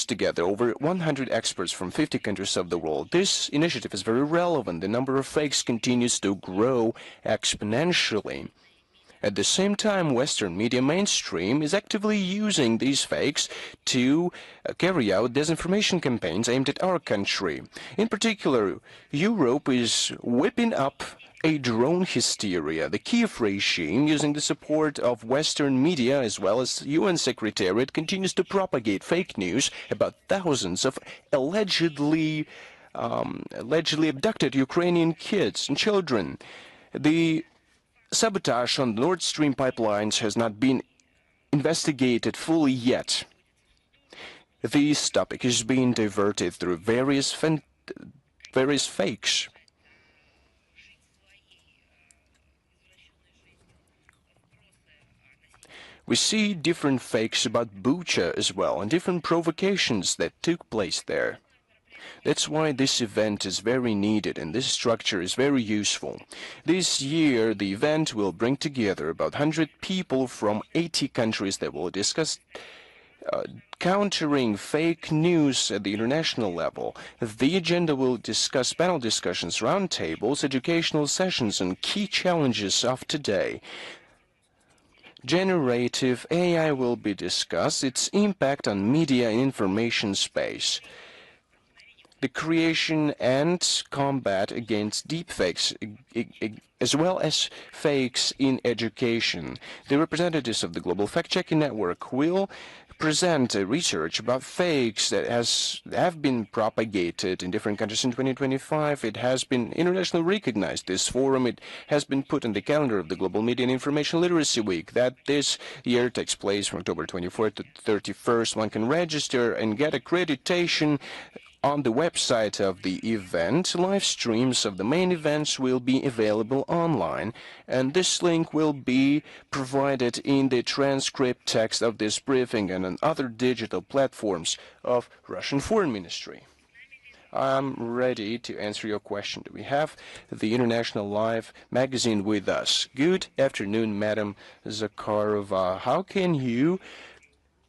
Speaker 1: together over 100 experts from 50 countries of the world. This initiative is very relevant. The number of fakes continues to grow exponentially. At the same time, Western media mainstream is actively using these fakes to carry out disinformation campaigns aimed at our country. In particular, Europe is whipping up a drone hysteria. The Kiev regime, using the support of Western media as well as UN Secretariat, continues to propagate fake news about thousands of allegedly abducted Ukrainian kids and children. The sabotage on the Nord Stream pipelines has not been investigated fully yet. This topic is being diverted through various fakes. We see different fakes about Bucha as well, and different provocations that took place there. That's why this event is very needed, and this structure is very useful. This year, the event will bring together about 100 people from 80 countries that will discuss countering fake news at the international level. The agenda will discuss panel discussions, roundtables, educational sessions, and key challenges of today. Generative AI will be discussed, its impact on media and information space, the creation and combat against deepfakes, as well as fakes in education. The representatives of the Global Fact-Checking Network will present research about fakes that have been propagated in different countries in 2025. It has been internationally recognized. This forum, it has been put on the calendar of the Global Media and Information Literacy Week that this year takes place from October 24th to 31st. One can register and get accreditation on the website of the event. Live streams of the main events will be available online, and this link will be provided in the transcript text of this briefing and on other digital platforms of Russian Foreign Ministry. I'm ready to answer your question. Do we have the International Live magazine with us? Good afternoon, Madam Zakharova. How can you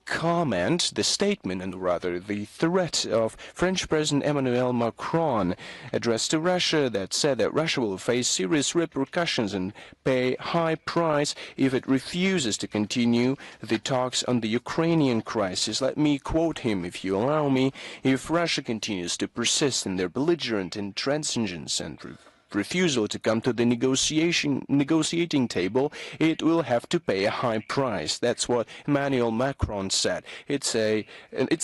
Speaker 1: comment the statement, and rather the threat of French President Emmanuel Macron addressed to Russia that said that Russia will face serious repercussions and pay high price if it refuses to continue the talks on the Ukrainian crisis? Let me quote him, if you allow me. If Russia continues to persist in their belligerent intransigence and refusal to come to the negotiating table, it will have to pay a high price. That's what Emmanuel Macron said. It's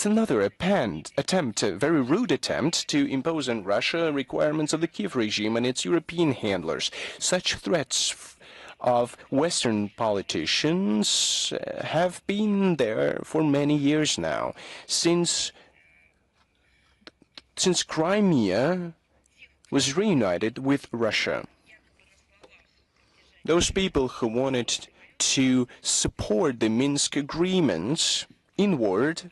Speaker 1: another attempt, a very rude attempt to impose on Russia requirements of the Kiev regime and its European handlers. Such threats of Western politicians have been there for many years now, since Crimea was reunited with Russia. Those people who wanted to support the Minsk agreements inward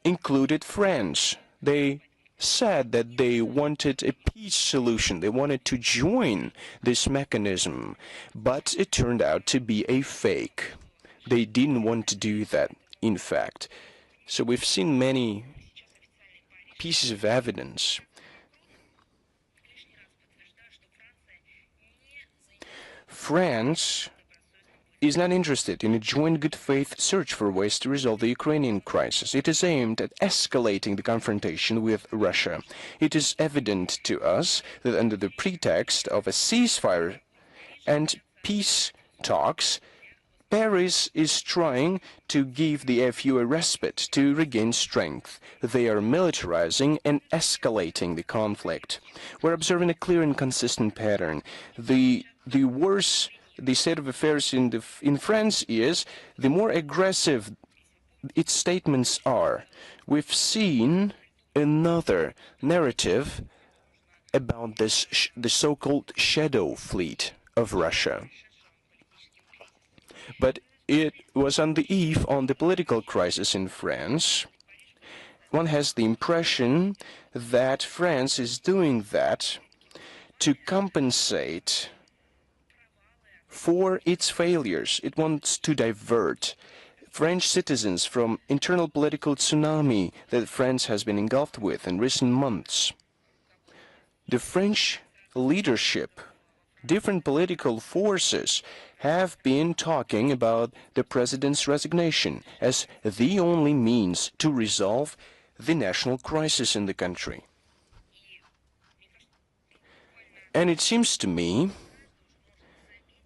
Speaker 1: included France. They said that they wanted a peace solution. They wanted to join this mechanism, but it turned out to be a fake. They didn't want to do that, in fact. So we've seen many pieces of evidence. France is not interested in a joint good faith search for ways to resolve the Ukrainian crisis. It is aimed at escalating the confrontation with Russia. It is evident to us that under the pretext of a ceasefire and peace talks, Paris is trying to give the FU a respite to regain strength. They are militarizing and escalating the conflict. We're observing a clear and consistent pattern. The worse the state of affairs in France is, the more aggressive its statements are. We've seen another narrative about the so-called shadow fleet of Russia. But it was on the eve on the political crisis in France. One has the impression that France is doing that to compensate for its failures. It wants to divert French citizens from internal political tsunami that France has been engulfed with in recent months. The French leadership, different political forces, have been talking about the president's resignation as the only means to resolve the national crisis in the country. And it seems to me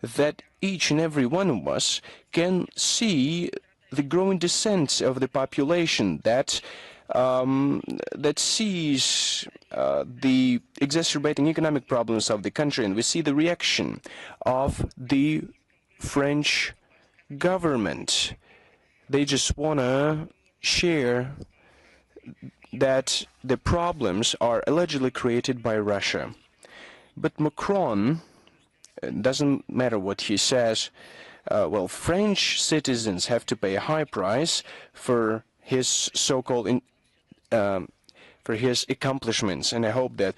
Speaker 1: that each and every one of us can see the growing dissent of the population that sees the exacerbating economic problems of the country, and we see the reaction of the French government. They just want to share that the problems are allegedly created by Russia. But Macron, doesn't matter what he says, well, French citizens have to pay a high price for his so-called for his accomplishments, and I hope that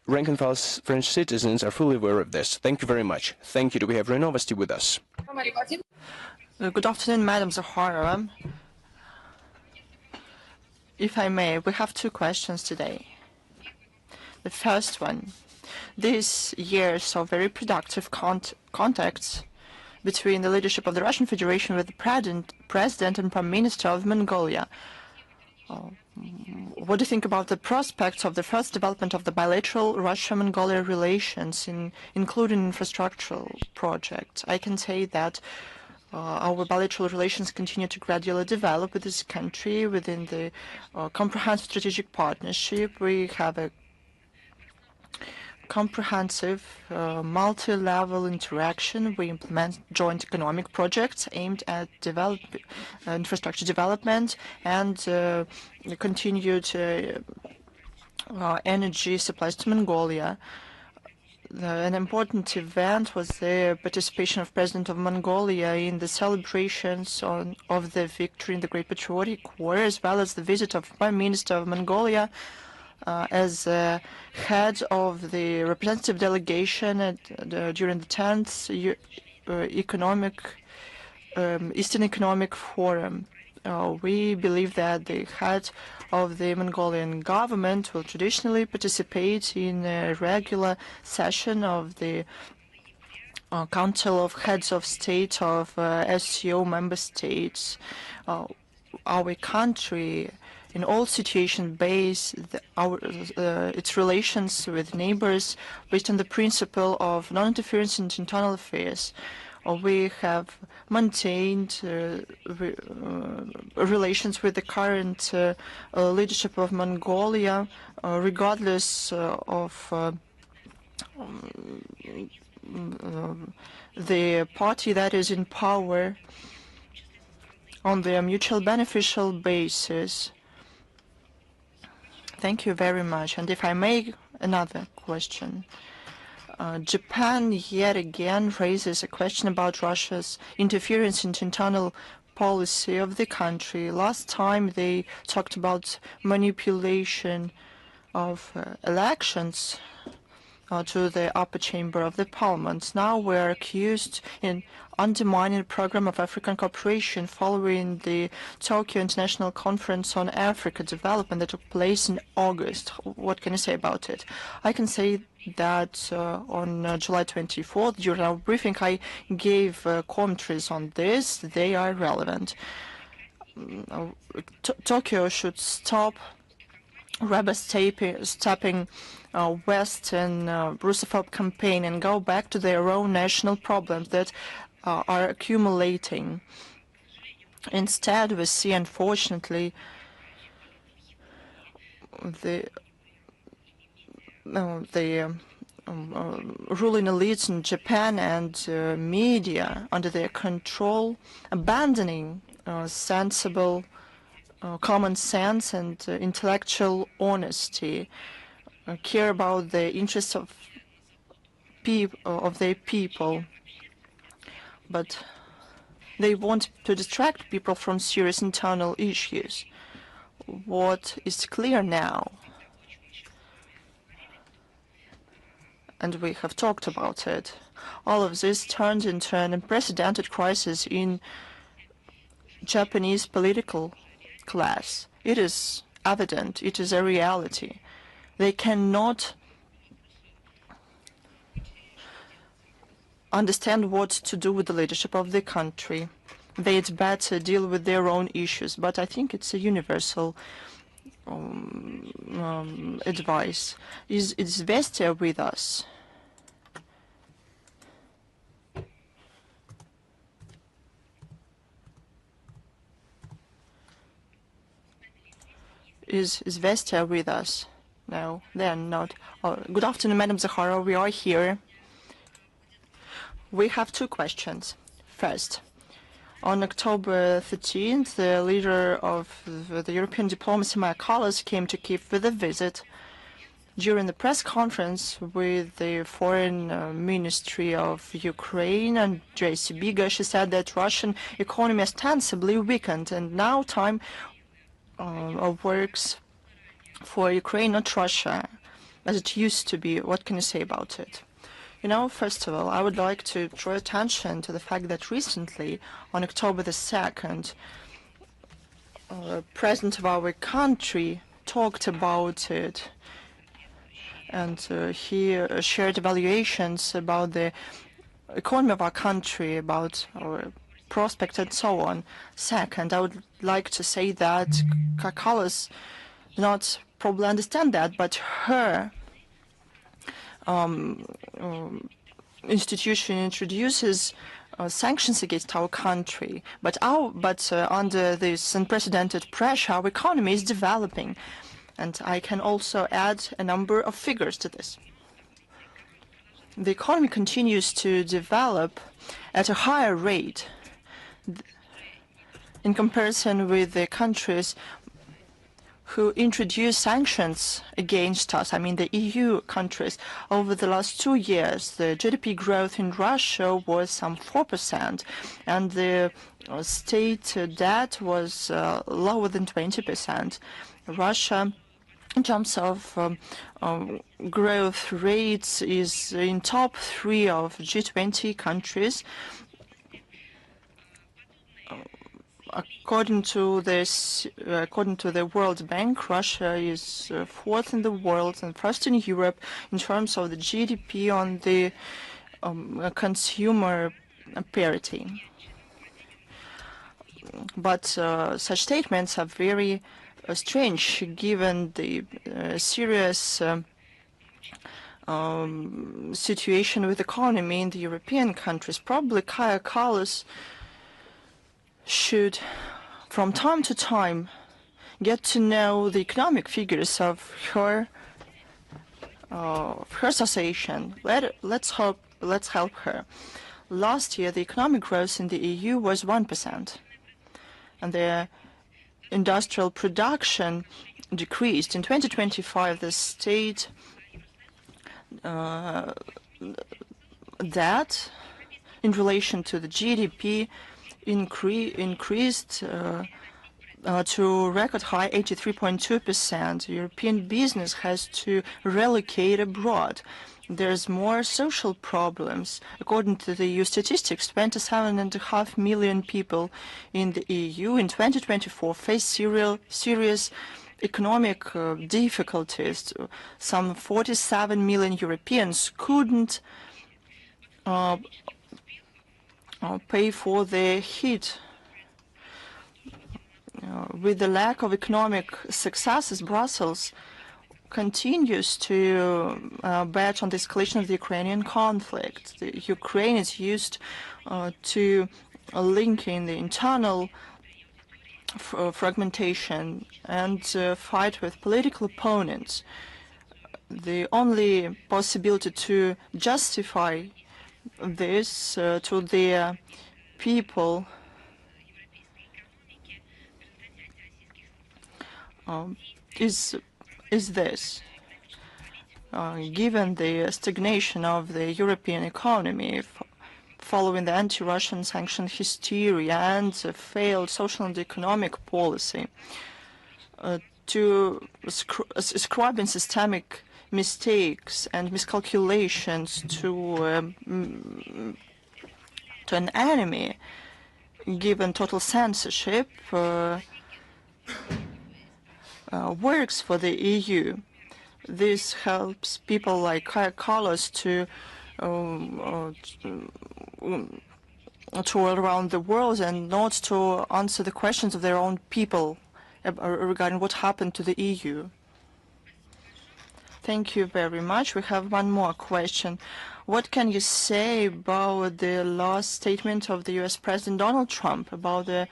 Speaker 1: rank-and-file French citizens are fully aware of this. Thank you very much. Thank you. Do we have Renovosti with us?
Speaker 2: Good afternoon, Madam Zakharova. If I may, we have two questions today. The first one, these years of very productive contacts between the leadership of the Russian Federation with the President and Prime Minister of Mongolia. What do you think about the prospects of the first development of the bilateral Russia-Mongolia relations, including infrastructural projects? I can say that our bilateral relations continue to gradually develop with this country within the comprehensive strategic partnership. We have a comprehensive multi-level interaction. We implement joint economic projects aimed at infrastructure development and continued energy supplies to Mongolia. An important event was the participation of President of Mongolia in the celebrations of the victory in the Great Patriotic War, as well as the visit of Prime Minister of Mongolia as head of the representative delegation during the 10th Eastern Economic Forum. We believe that the head of the Mongolian government will traditionally participate in a regular session of the Council of Heads of State of SCO member states. Our country in all situations base its relations with neighbors based on the principle of non-interference in internal affairs. We have maintained relations with the current leadership of Mongolia, regardless of the party that is in power, on their mutual beneficial basis. Thank you very much. And if I may, another question. Japan yet again raises a question about Russia's interference into internal policy of the country. Last time they talked about manipulation of elections to the upper chamber of the parliament. Now we're accused in undermining the program of African cooperation following the Tokyo International Conference on Africa Development that took place in August. What can you say about it? I can say that on July 24th, during our briefing, I gave commentaries on this. They are relevant. Tokyo should stop rubber-stamping Western Russophobe campaign and go back to their own national problems that are accumulating. Instead, we see, unfortunately, the ruling elites in Japan and media under their control abandoning sensible common sense and intellectual honesty, care about the interests of their people, but they want to distract people from serious internal issues. What is clear now, and we have talked about it, all of this turned into an unprecedented crisis in Japanese political class. It is evident, it is a reality. They cannot understand what to do with the leadership of the country. They'd better deal with their own issues, but I think it's a universal advice. Is Vestia with us? Is Vestia with us? No, they're not. Oh, good afternoon, Madam Zakharova. We are here. We have two questions. First, on October 13th, the leader of the European diplomacy, Maria Zakharova, came to Kyiv with a visit. During the press conference with the Foreign Ministry of Ukraine and JCB, she said that Russian economy ostensibly weakened, and now time works for Ukraine, not Russia, as it used to be. What can you say about it? You know, first of all, I would like to draw attention to the fact that recently, on October the 2nd, President of our country talked about it, and he shared evaluations about the economy of our country, about our prospects, and so on. Second, I would like to say that Kakalas do not probably understand that, but her institution introduces sanctions against our country, but under this unprecedented pressure, our economy is developing, and I can also add a number of figures to this. The economy continues to develop at a higher rate in comparison with the countries who introduced sanctions against us, I mean the EU countries. Over the last 2 years, the GDP growth in Russia was some 4%, and the state debt was lower than 20%. Russia, in terms of growth rates, is in top 3 of G20 countries. According to the World Bank, Russia is 4th in the world and 1st in Europe in terms of the GDP on the consumer parity. But such statements are very strange given the serious situation with the economy in the European countries. Probably Kaja Kallas should, from time to time, get to know the economic figures of her association. Let's help her. Last year, the economic growth in the EU was 1%, and the industrial production decreased. In 2025, the state debt in relation to the GDP increased to record high 83.2%. European business has to relocate abroad. There's more social problems. According to the EU statistics, 27.5 million people in the EU in 2024 face serious economic difficulties. Some 47 million Europeans couldn't pay for the heat. With the lack of economic successes, Brussels continues to bet on the escalation of the Ukrainian conflict. Ukraine is used to link in the internal fragmentation and fight with political opponents. The only possibility to justify this to their people is this. Given the stagnation of the European economy following the anti-Russian sanction hysteria and failed social and economic policy, to ascribing systemic mistakes and miscalculations to an enemy, given total censorship, works for the EU. This helps people like Kaja Kallas to tour around the world and not to answer the questions of their own people regarding what happened to the EU. Thank you very much. We have one more question. What can you say about the last statement of the U.S. President Donald Trump about the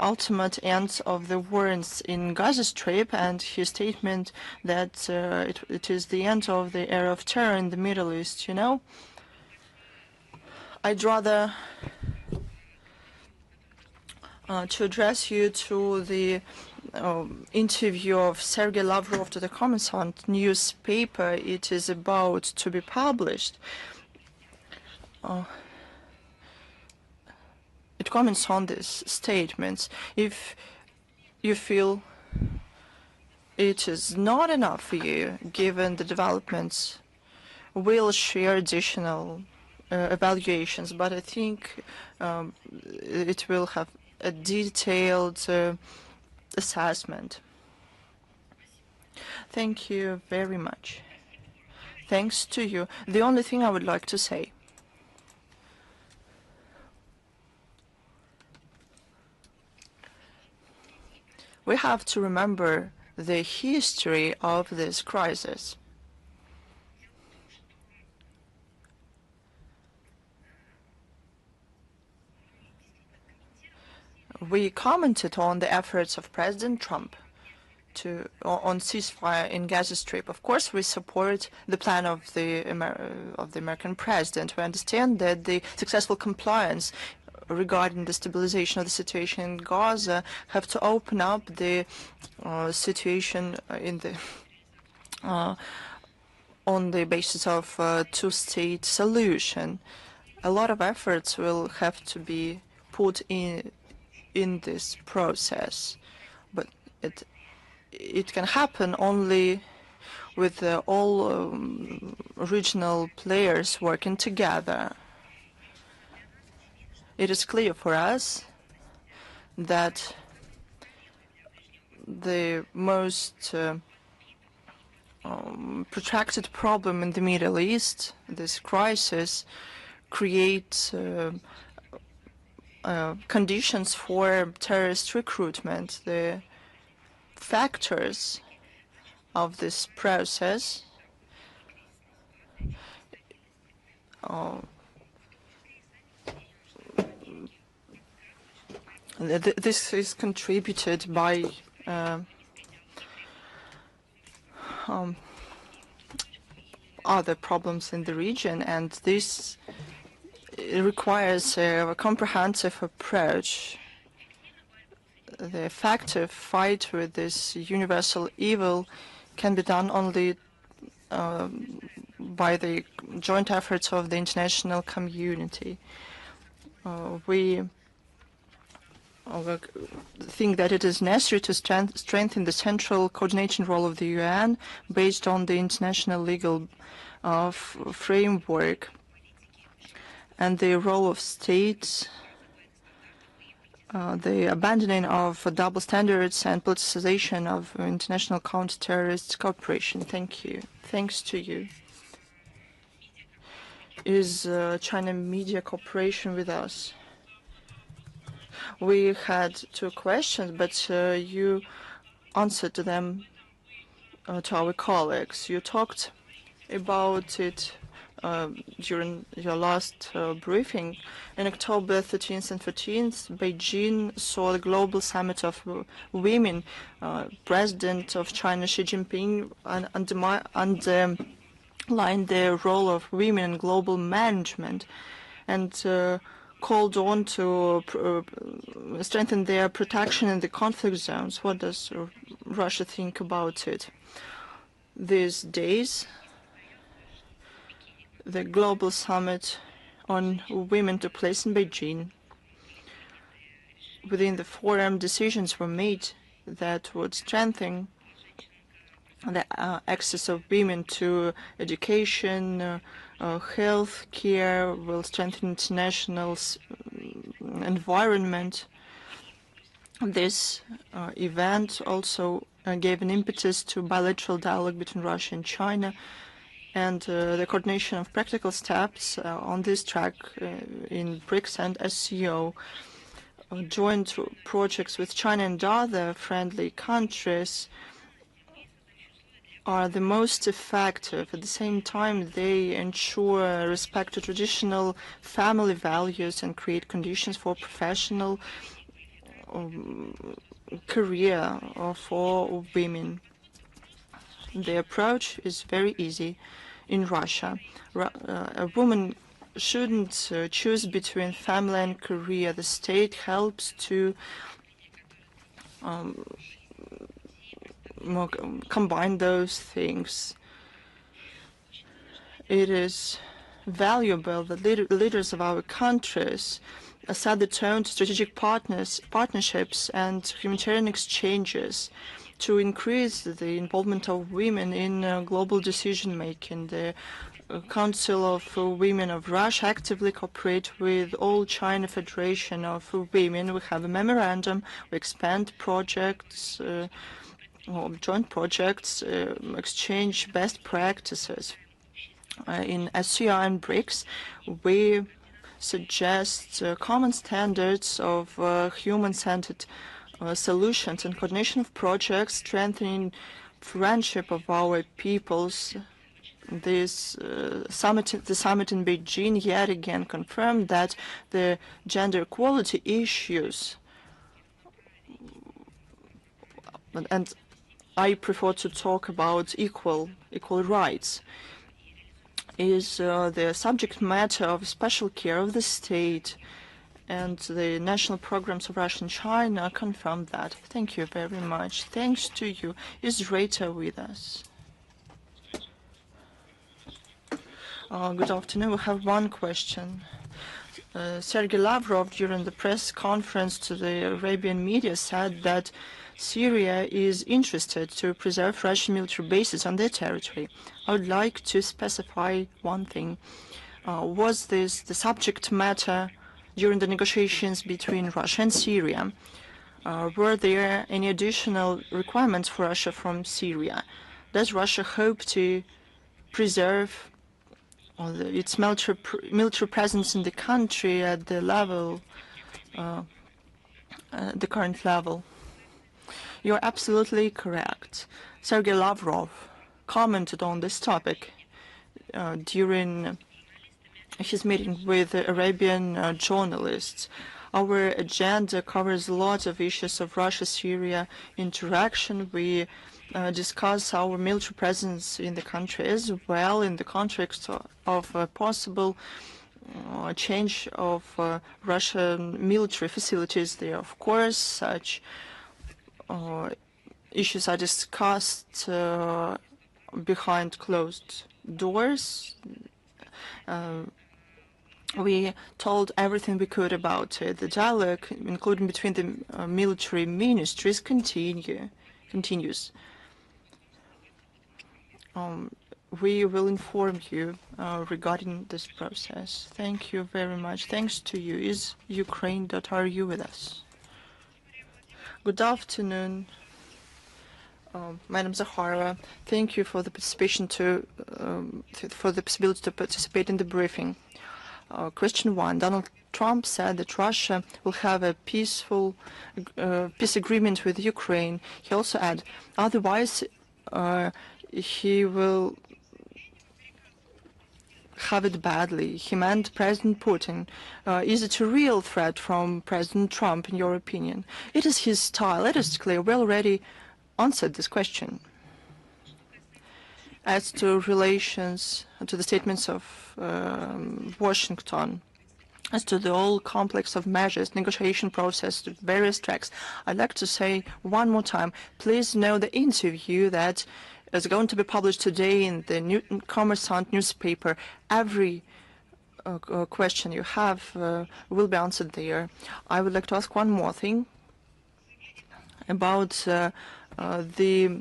Speaker 2: ultimate end of the war in Gaza Strip and his statement that it is the end of the era of terror in the Middle East? You know, I'd rather to address you to the interview of Sergei Lavrov to the Kommersant newspaper. It is about to be published. It comments on these statements. If you feel it is not enough for you, given the developments, we'll share additional evaluations, but I think it will have a detailed assessment. Thank you very much. Thanks to you. The only thing I would like to say, we have to remember the history of this crisis. We commented on the efforts of President Trump on ceasefire in Gaza Strip. Of course, we support the plan of the American president. We understand that the successful compliance regarding the stabilization of the situation in Gaza have to open up the situation in the on the basis of a two-state solution. A lot of efforts will have to be put in this process, but it can happen only with all regional players working together. It is clear for us that the most protracted problem in the Middle East, this crisis, creates conditions for terrorist recruitment. The factors of this process this is contributed by other problems in the region, and this requires a comprehensive approach. The effective fight with this universal evil can be done only by the joint efforts of the international community. We think that it is necessary to strengthen the central coordination role of the UN based on the international legal framework and the role of states, the abandoning of double standards and politicization of international counter-terrorist cooperation. Thank you. Thanks to you. Is China Media Corporation with us? We had two questions, but you answered to them to our colleagues. You talked about it during your last briefing. In October 13th and 14th, Beijing saw the Global Summit of Women. President of China, Xi Jinping, underlined the role of women in global management and called on to strengthen their protection in the conflict zones. What does Russia think about it? These days, the Global Summit on Women took place in Beijing. Within the forum, decisions were made that would strengthen the access of women to education, health care, will strengthen international environment. This event also gave an impetus to bilateral dialogue between Russia and China, and the coordination of practical steps on this track in BRICS and SCO. Joint projects with China and other friendly countries are the most effective. At the same time, they ensure respect to traditional family values and create conditions for professional career for women. The approach is very easy in Russia. A woman shouldn't choose between family and career. The state helps to combine those things. It is valuable that leaders of our countries set the tone to strategic partnerships and humanitarian exchanges to increase the involvement of women in global decision-making. The Council of Women of Russia actively cooperate with All China Federation of Women. We have a memorandum. We expand projects, joint projects, exchange best practices. In SCO and BRICS, we suggest common standards of human-centered solutions and coordination of projects, strengthening friendship of our peoples. The summit in Beijing yet again confirmed that the gender equality issues, and I prefer to talk about equal rights, is the subject matter of special care of the state, and the national programs of Russia and China confirm that. Thank you very much. Thanks to you. Is Rita with us? Good afternoon. We have one question. Sergei Lavrov, during the press conference to the Arabian media, said that Syria is interested to preserve Russian military bases on their territory. I would like to specify one thing. Was this the subject matter during the negotiations between Russia and Syria? Were there any additional requirements for Russia from Syria? Does Russia hope to preserve its military presence in the country at the level, the current level? You're absolutely correct. Sergei Lavrov commented on this topic during his meeting with Arabian journalists. Our agenda covers a lot of issues of Russia-Syria interaction. We discuss our military presence in the country as well in the context of a possible change of Russian military facilities there. Of course, such issues are discussed behind closed doors. We told everything we could about it. The dialogue, including between the military ministries, continues. We will inform you regarding this process. Thank you very much. Thanks to you. Is Ukraine.ru with us? Good afternoon, Madam Zakharova. Thank you for the participation for the possibility to participate in the briefing. Question 1. Donald Trump said that Russia will have a peaceful peace agreement with Ukraine. He also added, otherwise he will have it badly. He meant President Putin. Is it a real threat from President Trump, in your opinion? It is his style. It is clear. We already answered this question. As to relations, to the statements of Washington, as to the whole complex of measures, negotiation process, various tracks, I'd like to say one more time, please know the interview that is going to be published today in the Kommersant newspaper. Every question you have will be answered there. I would like to ask one more thing about the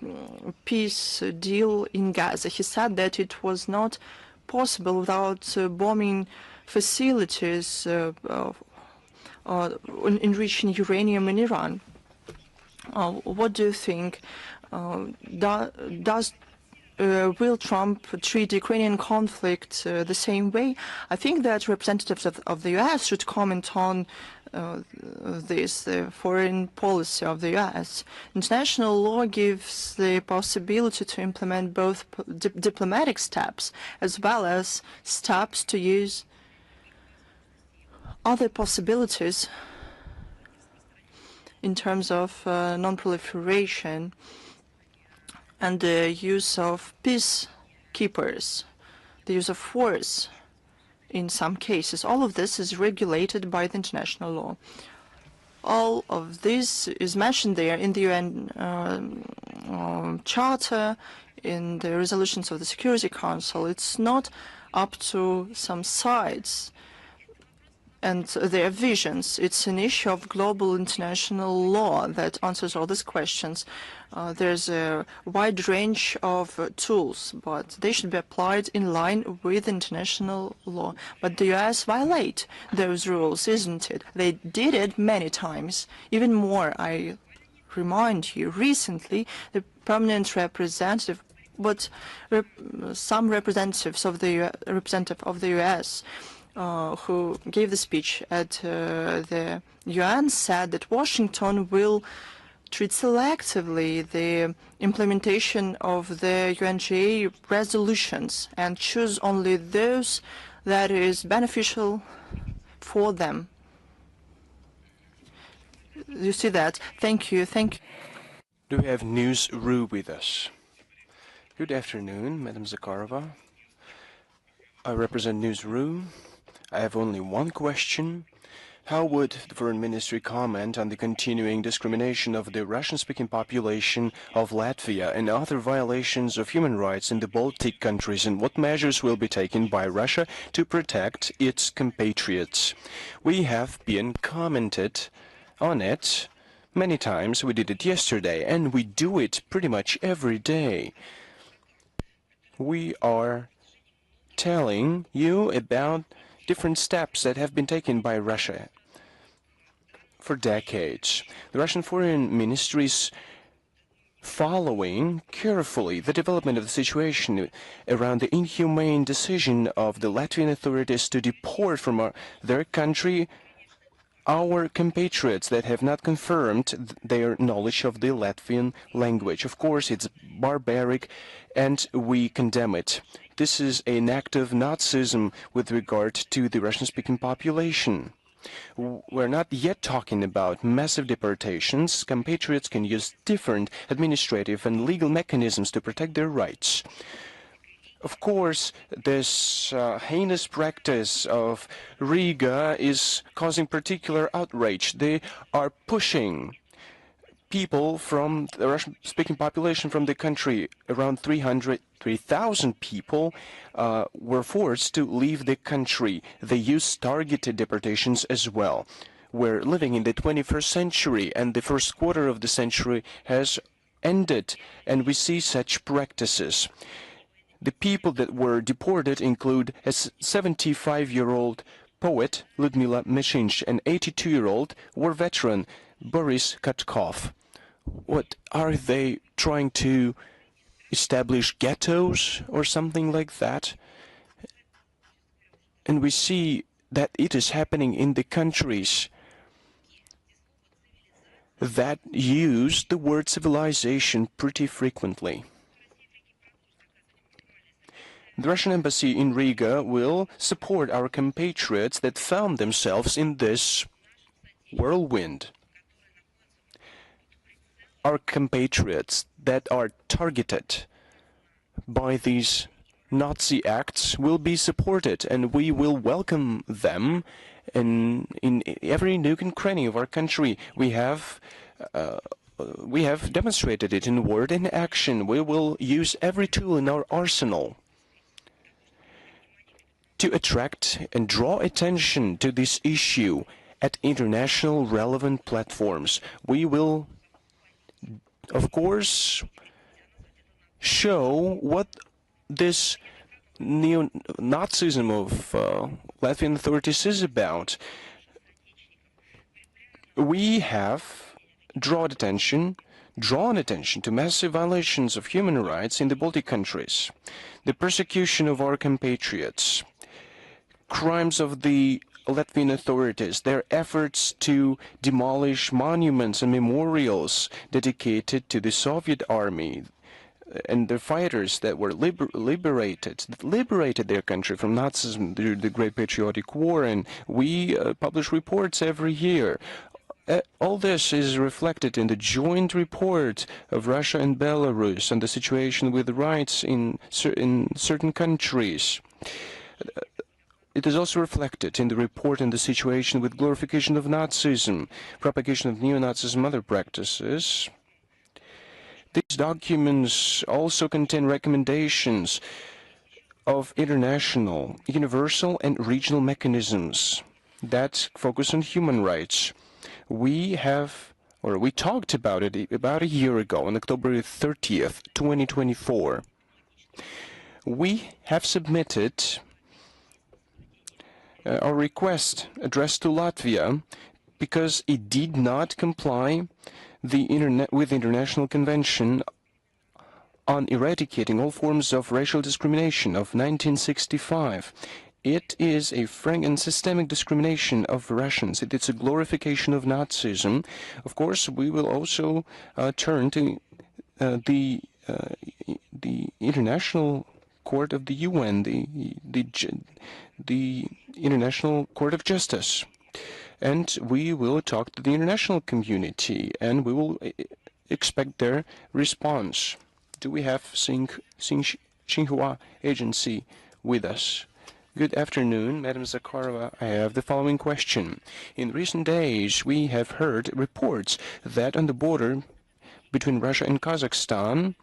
Speaker 2: peace deal in Gaza. He said that it was not possible without bombing facilities enriching uranium in Iran. What do you think? Does will Trump treat the Ukrainian conflict the same way? I think that representatives of the U.S. should comment on the foreign policy of the U.S. International law gives the possibility to implement both diplomatic steps as well as steps to use other possibilities in terms of non-proliferation and the use of peacekeepers, the use of force in some cases. All of this is regulated by the international law. All of this is mentioned there in the UN Charter, in the resolutions of the Security Council. It's not up to some sides and their visions. It's an issue of global international law that answers all these questions. There's a wide range of tools, but they should be applied in line with international law. But the U.S. violate those rules, isn't it? They did it many times. Even more, I remind you, recently, the permanent representative, some representatives of the U.S. Who gave the speech at the UN said that Washington will treat selectively the implementation of the UNGA resolutions and choose only those that is beneficial for them. You see that? Thank you. Thank you.
Speaker 1: Do we have News Ru with us? Good afternoon, Madam Zakharova. I represent News Ru. I have only one question. How would the Foreign Ministry comment on the continuing discrimination of the Russian-speaking population of Latvia and other violations of human rights in the Baltic countries, and what measures will be taken by Russia to protect its compatriots? We have been commented on it many times. We did it yesterday, and we do it pretty much every day. We are telling you about different steps that have been taken by Russia for decades. The Russian Foreign Ministry is following carefully the development of the situation around the inhumane decision of the Latvian authorities to deport from their country our compatriots that have not confirmed their knowledge of the Latvian language. Of course, it's barbaric, and we condemn it. This is an act of Nazism with regard to the Russian-speaking population. We're not yet talking about massive deportations. Compatriots can use different administrative and legal mechanisms to protect their rights. Of course, this heinous practice of Riga is causing particular outrage. They are pushing people from the Russian-speaking population from the country. Around 3,000 people were forced to leave the country. They use targeted deportations as well. We're living in the 21st century, and the first quarter of the century has ended, and we see such practices. The people that were deported include a 75-year-old poet, Ludmila Meshinch, and 82-year-old war veteran, Boris Katkov. What are they trying to establish ghettos or something like that? And we see that it is happening in the countries that use the word civilization pretty frequently. The Russian embassy in Riga will support our compatriots that found themselves in this whirlwind. Our compatriots that are targeted by these Nazi acts will be supported, and we will welcome them in every nook and cranny of our country. We have demonstrated it in word and action. We will use every tool in our arsenal to attract and draw attention to this issue at international relevant platforms. We will, of course, show what this neo-Nazism of Latvian authorities is about. We have drawn attention drawn attention to massive violations of human rights in the Baltic countries, the persecution of our compatriots, crimes of the Latvian authorities, their efforts to demolish monuments and memorials dedicated to the Soviet army and the fighters that were liberated their country from Nazism during the Great Patriotic War, and we publish reports every year. All this is reflected in the joint report of Russia and Belarus on the situation with rights in certain countries. It is also reflected in the report on the situation with glorification of Nazism, propagation of neo-Nazism and other practices. These documents also contain recommendations of international, universal and regional mechanisms that focus on human rights. We talked about it about a year ago, on October 30th, 2024. We have submitted our request addressed to Latvia because it did not comply with the International Convention on Eradicating All Forms of Racial Discrimination of 1965. It is a frank and systemic discrimination of Russians. It is a glorification of Nazism. Of course, we will also turn to the International Court of the UN, the International Court of Justice. And we will talk to the international community, and we will expect their response. Do we have Xinhua Agency with us? Good afternoon, Madam Zakharova. I have the following question. In recent days, we have heard reports that on the border between Russia and Kazakhstan,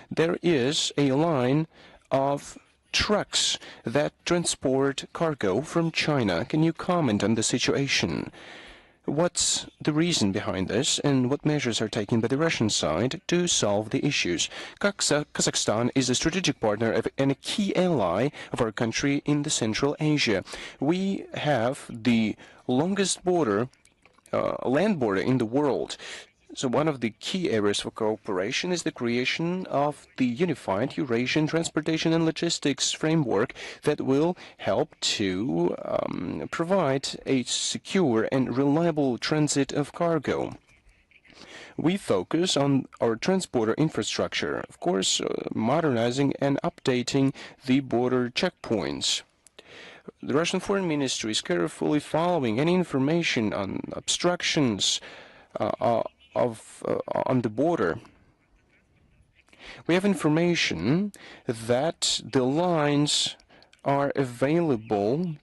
Speaker 1: there is a line of trucks that transport cargo from China. Can you comment on the situation? What's the reason behind this, and what measures are taken by the Russian side to solve the issues? Kazakhstan is a strategic partner and a key ally of our country in the Central Asia. We have the longest border, land border in the world. So one of the key areas for cooperation is the creation of the unified Eurasian transportation and logistics framework that will help to provide a secure and reliable transit of cargo. We focus on our transporter infrastructure, of course, modernizing and updating the border checkpoints. The Russian Foreign Ministry is carefully following any information on obstructions on the border. We have information that the lines are available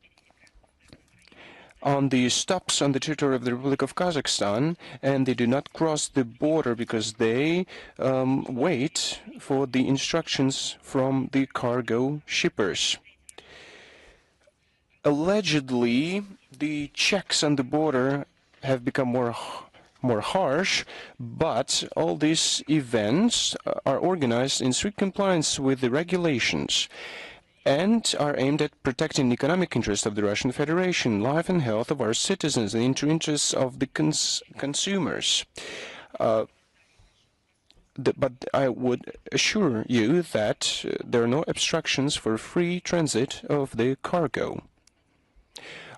Speaker 1: on the stops on the territory of the Republic of Kazakhstan, and they do not cross the border because they wait for the instructions from the cargo shippers. Allegedly, the checks on the border have become more harsh, but all these events are organized in strict compliance with the regulations and are aimed at protecting the economic interests of the Russian Federation, life and health of our citizens, and the interests of the consumers. But I would assure you that there are no obstructions for free transit of the cargo.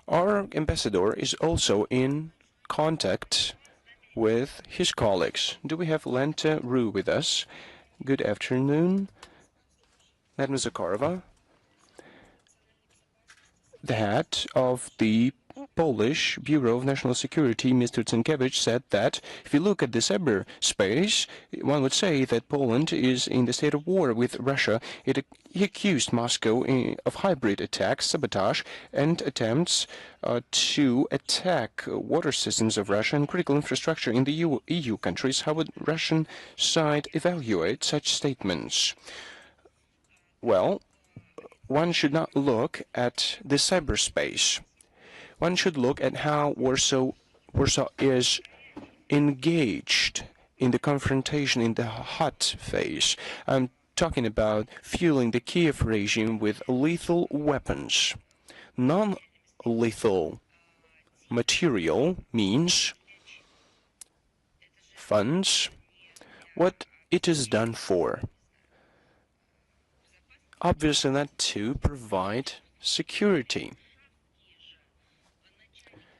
Speaker 1: Our ambassador is also in contact with his colleagues. Do we have Lenta Ru with us? Good afternoon, Madam Zakharova. The head of the Polish Bureau of National Security, Mr. Tsienkiewicz, said that if you look at the cyberspace, one would say that Poland is in the state of war with Russia. He accused Moscow of hybrid attacks, sabotage, and attempts to attack water systems of Russia and critical infrastructure in the EU countries. How would Russian side evaluate such statements? Well, one should not look at the cyberspace. One should look at how Warsaw is engaged in the confrontation in the hot phase. I'm talking about fueling the Kiev regime with lethal weapons. Non-lethal material means funds, what it is done for. Obviously not to provide security.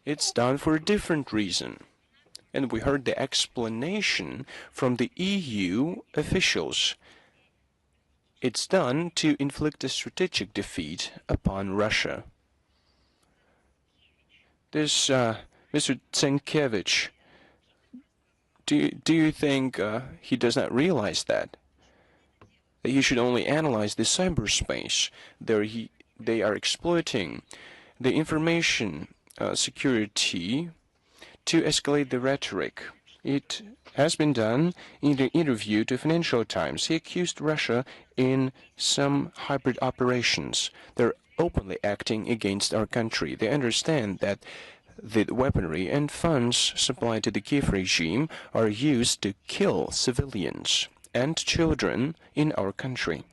Speaker 1: It's done for a different reason. And we heard the explanation from the EU officials. It's done to inflict a strategic defeat upon Russia. This Mr. Tsenkevich, do you think he does not realize that? That he should only analyze the cyberspace. They are exploiting the information security to escalate the rhetoric. It has been done in the interview to Financial Times. He accused Russia in some hybrid operations. They're openly acting against our country. They understand that the weaponry and funds supplied to the Kiev regime are used to kill civilians and children in our country.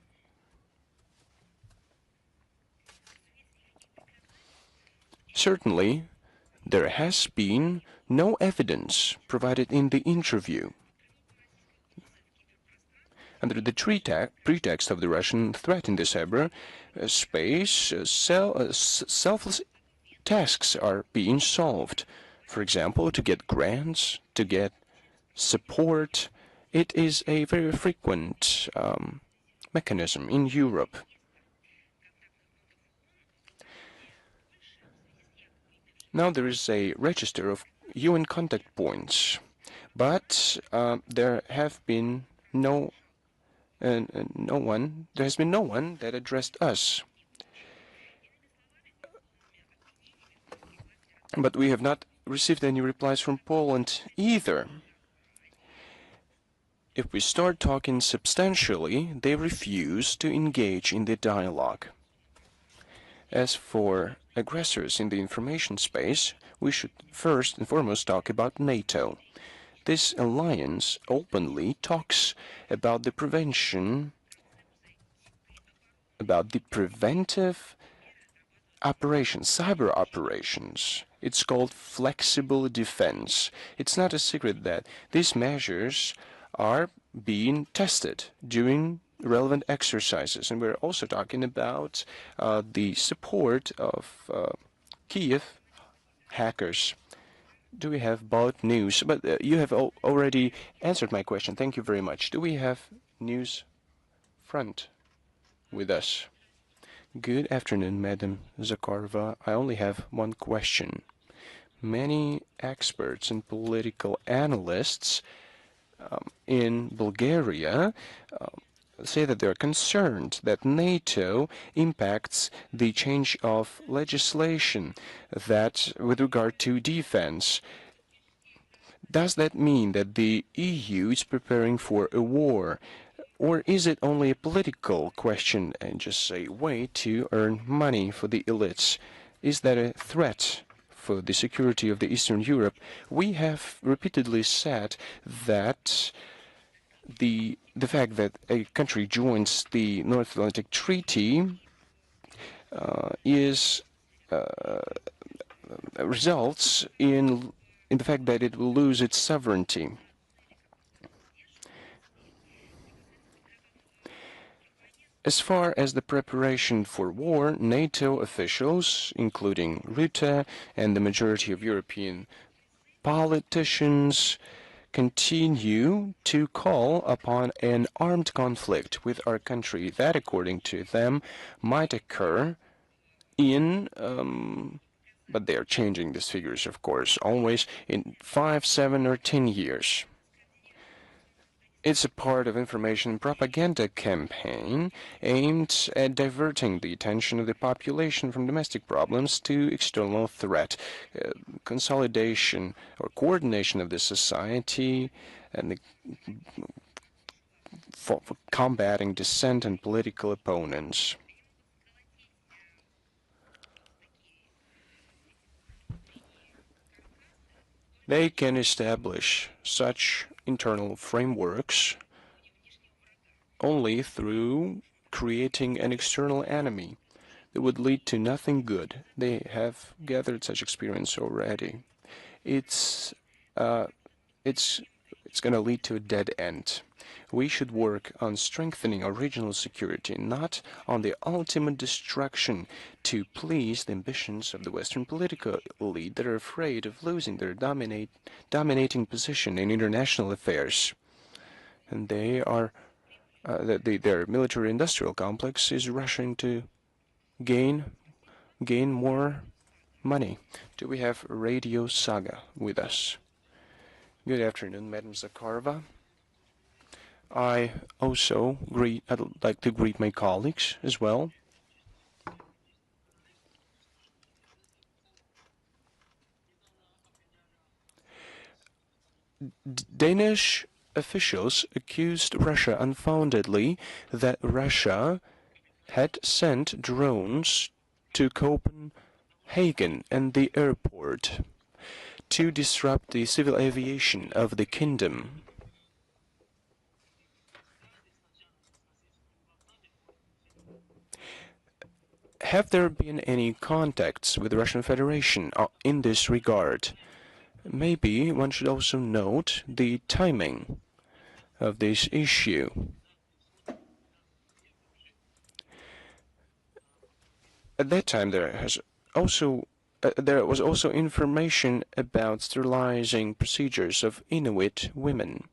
Speaker 1: Certainly, there has been no evidence provided in the interview. Under the pretext of the Russian threat in the cyberspace, selfless tasks are being solved. For example, to get grants, to get support. It is a very frequent mechanism in Europe. Now there is a register of UN contact points, but there has been no one that addressed us. But we have not received any replies from Poland either. If we start talking substantially, they refuse to engage in the dialogue. As for aggressors in the information space, we should first and foremost talk about NATO. This alliance openly talks about the preventive operations, cyber operations. It's called flexible defense. It's not a secret that these measures are being tested during relevant exercises. And we're also talking about the support of Kiev hackers. Do we have both news? But you have already answered my question. Thank you very much. Do we have news front with us? Good afternoon, Madam Zakharova. I only have one question. Many experts and political analysts in Bulgaria say that they're concerned that NATO impacts the change of legislation that with regard to defense. Does that mean that the EU is preparing for a war? Or is it only a political question and just a way to earn money for the elites? Is that a threat for the security of the Eastern Europe? We have repeatedly said that the fact that a country joins the North Atlantic Treaty results in the fact that it will lose its sovereignty. As far as the preparation for war, NATO officials, including Rutte and the majority of European politicians, continue to call upon an armed conflict with our country that, according to them, might occur in, but they are changing these figures, of course, always in 5, 7, or 10 years. It's a part of information propaganda campaign aimed at diverting the attention of the population from domestic problems to external threat, consolidation or coordination of the society, and for combating dissent and political opponents. They can establish such internal frameworks only through creating an external enemy that would lead to nothing good. They have gathered such experience already. It's going to lead to a dead end. We should work on strengthening our regional security, not on the ultimate destruction to please the ambitions of the Western political elite that are afraid of losing their dominating position in international affairs. And their military-industrial complex is rushing to gain more money. Do we have Radio Saga with us? Good afternoon, Madam Zakharova. I'd like to greet my colleagues as well. Danish officials accused Russia unfoundedly that Russia had sent drones to Copenhagen and the airport to disrupt the civil aviation of the kingdom. Have there been any contacts with the Russian Federation in this regard? Maybe one should also note the timing of this issue. At that time, there was also information about sterilizing procedures of Inuit women.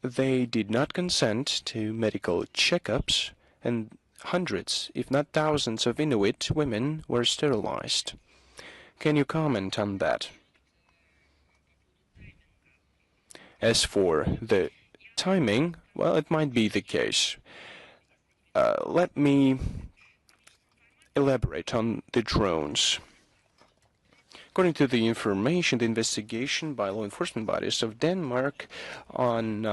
Speaker 1: They did not consent to medical checkups, and hundreds, if not thousands, of Inuit women were sterilized. Can you comment on that? As for the timing, well, it might be the case. Let me elaborate on the drones. According to the information, the investigation by law enforcement bodies of Denmark on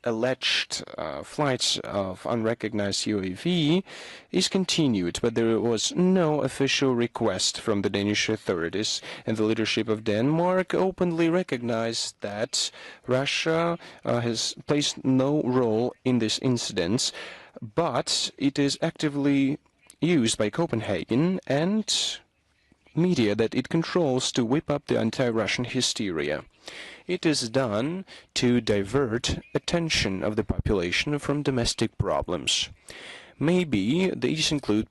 Speaker 1: alleged flights of unrecognized UAV is continued, but there was no official request from the Danish authorities, and the leadership of Denmark openly recognized that Russia has placed no role in this incident, but it is actively used by Copenhagen and media that it controls to whip up the anti-Russian hysteria. It is done to divert attention of the population from domestic problems. Maybe these include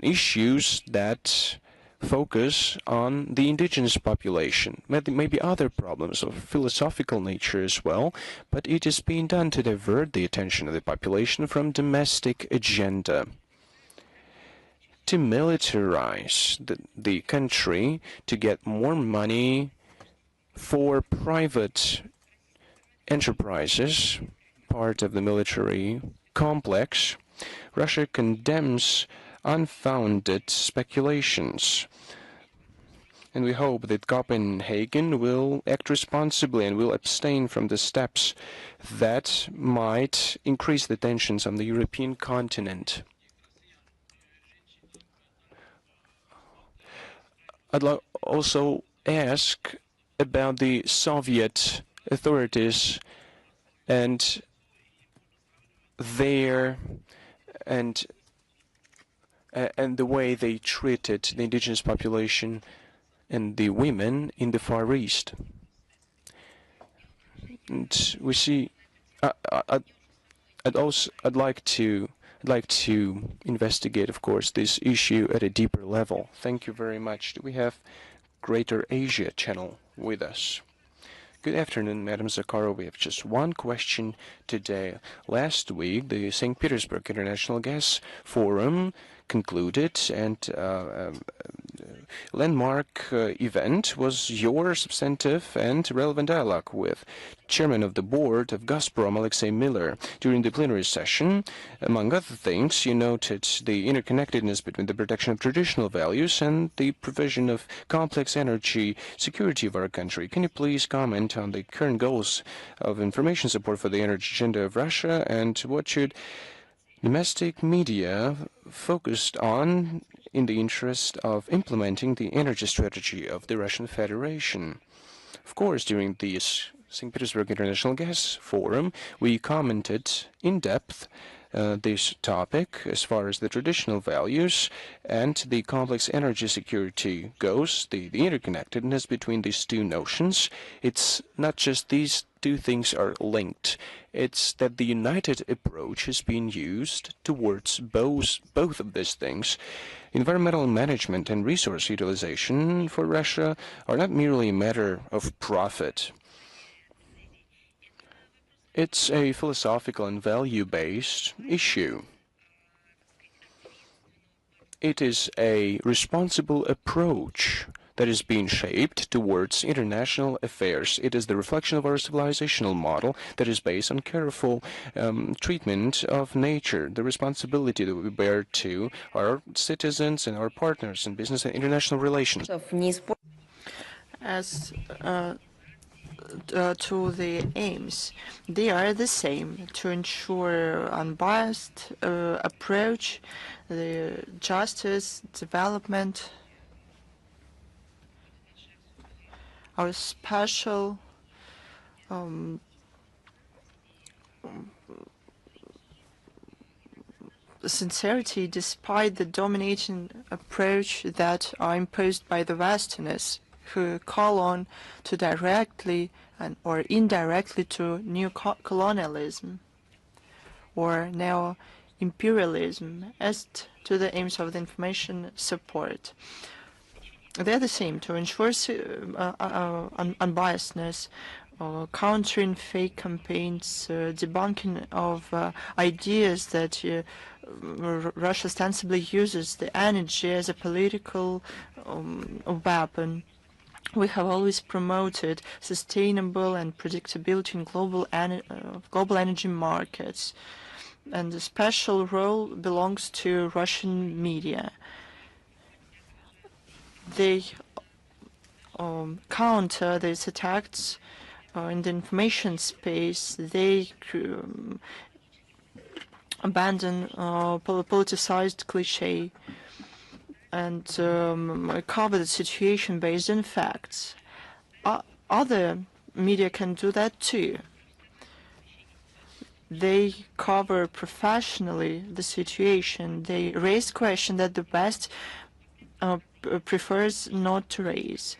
Speaker 1: issues that focus on the indigenous population, maybe other problems of philosophical nature as well, but it is being done to divert the attention of the population from domestic agenda, to militarize the country, to get more money for private enterprises, part of the military complex. Russia condemns unfounded speculations, and we hope that Copenhagen will act responsibly and will abstain from the steps that might increase the tensions on the European continent. I'd also ask about the Soviet authorities and the way they treated the indigenous population and the women in the Far East. And we see. I'd like to investigate, of course, this issue at a deeper level. Thank you very much. Do we have Greater Asia channel with us? Good afternoon, Madam Zakharova. We have just one question today. Last week, the St. Petersburg International Gas Forum concluded, and landmark event was your substantive and relevant dialogue with Chairman of the Board of Gazprom, Alexei Miller. During the plenary session, among other things, you noted the interconnectedness between the protection of traditional values and the provision of complex energy security of our country. Can you please comment on the current goals of information support for the energy agenda of Russia, and what should domestic media focused on in the interest of implementing the energy strategy of the Russian Federation? Of course, during the St. Petersburg International Gas Forum, we commented in depth this topic as far as the traditional values and the complex energy security goes, the interconnectedness between these two notions. It's not just these two things are linked. It's that the united approach has been used towards both of these things. Environmental management and resource utilization for Russia are not merely a matter of profit. It's a philosophical and value-based issue. It is a responsible approach that is being shaped towards international affairs. It is the reflection of our civilizational model that is based on careful treatment of nature, the responsibility that we bear to our citizens and our partners in business and international relations.
Speaker 2: As to the aims, they are the same: to ensure unbiased approach, the justice, development. Our special sincerity despite the dominating approach that are imposed by the Westerners, who call on to directly or indirectly to new colonialism or neo-imperialism as to the aims of the information support. They're the same: to ensure unbiasedness, countering fake campaigns, debunking of ideas that Russia ostensibly uses the energy as a political weapon. We have always promoted sustainable and predictability in global energy markets, and a special role belongs to Russian media. They counter these attacks in the information space. They abandon politicized cliché and cover the situation based on facts. Other media can do that too. They cover professionally the situation. They raise questions that the West prefers not to raise,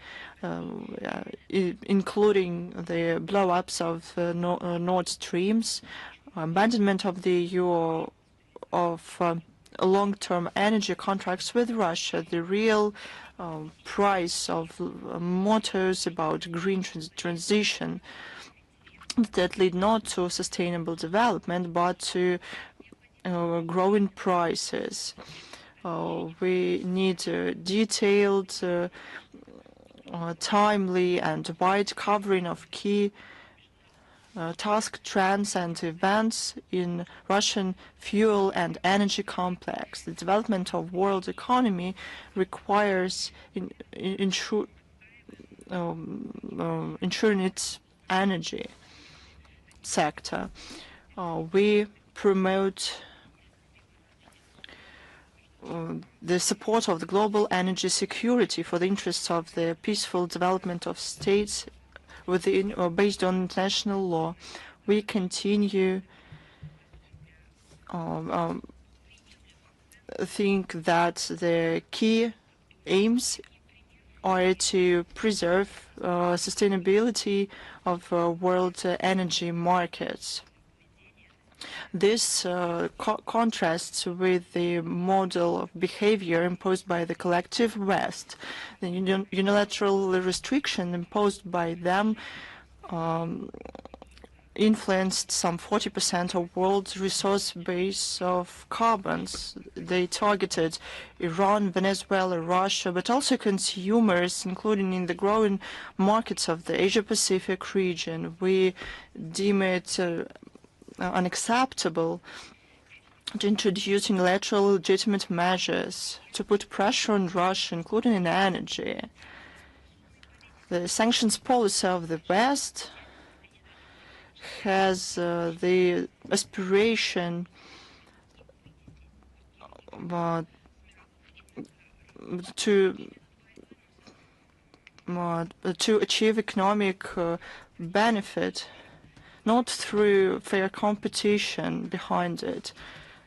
Speaker 2: including the blow-ups of Nord Streams, abandonment of the EU of long-term energy contracts with Russia, the real price of mottos about green transition that lead not to sustainable development but to growing prices. We need detailed, timely and wide covering of key task trends and events in Russian fuel and energy complex. The development of world economy requires ensuring its energy sector. We promote the support of the global energy security for the interests of the peaceful development of states within or based on international law. We continue think that the key aims are to preserve sustainability of world energy markets. This contrasts with the model of behavior imposed by the collective West. The unilateral restriction imposed by them influenced some 40% of world's resource base of carbons. They targeted Iran, Venezuela, Russia, but also consumers, including in the growing markets of the Asia-Pacific region. We deem it unacceptable to introduce unilateral legitimate measures to put pressure on Russia, including in energy. The sanctions policy of the West has the aspiration to achieve economic benefit, not through fair competition behind it.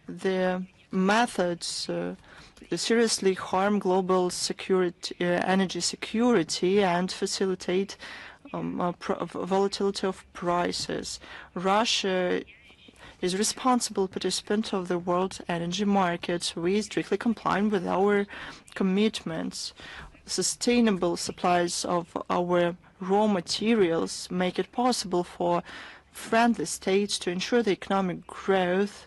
Speaker 2: The methods seriously harm global security, energy security, and facilitate volatility of prices. Russia is responsible participant of the world energy market. We strictly comply with our commitments. Sustainable supplies of our raw materials make it possible for friendly states to ensure the economic growth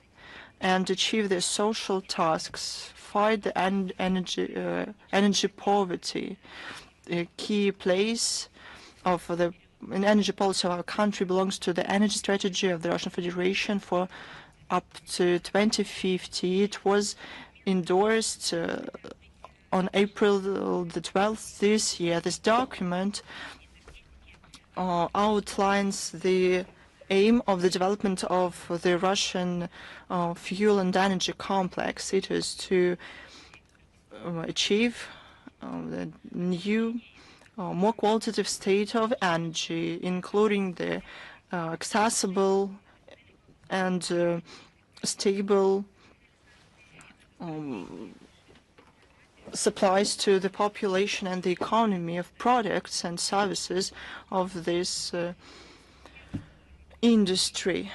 Speaker 2: and achieve their social tasks, fight the energy poverty. A key place of the energy policy of our country belongs to the energy strategy of the Russian Federation for up to 2050. It was endorsed on April the 12th this year. This document outlines the aim of the development of the Russian fuel and energy complex. It is to achieve the new, more qualitative state of energy, including the accessible and stable supplies to the population and the economy of products and services of this industry.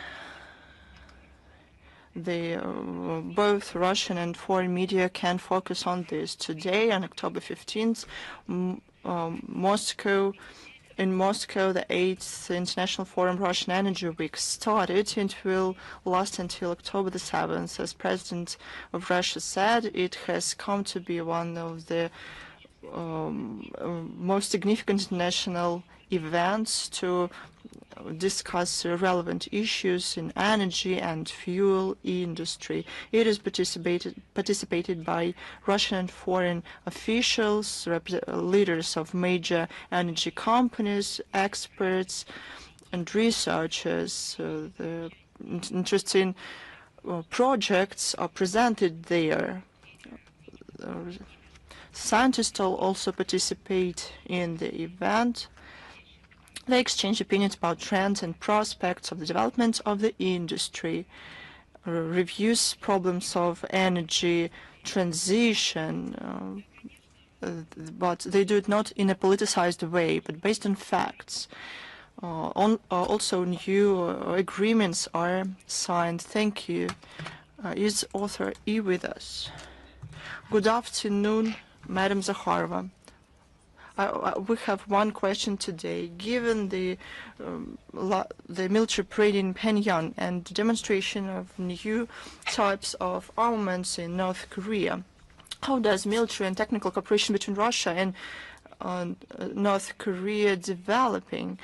Speaker 2: Both Russian and foreign media can focus on this. Today, on October 15th, in Moscow, the 8th International Forum Russian Energy Week started and will last until October the 7th. As President of Russia said, it has come to be one of the most significant international events to discuss relevant issues in energy and fuel industry. It is participated by Russian and foreign officials, leaders of major energy companies, experts, and researchers. The interesting projects are presented there. Scientists also participate in the event. They exchange opinions about trends and prospects of the development of the industry, reviews problems of energy transition, but they do it not in a politicized way, but based on facts. Also, new agreements are signed. Thank you. Is author E with us? Good afternoon, Madam Zakharova. We have one question today. Given the military parade in Pyongyang and demonstration of new types of armaments in North Korea, how does military and technical cooperation between Russia and North Korea developing?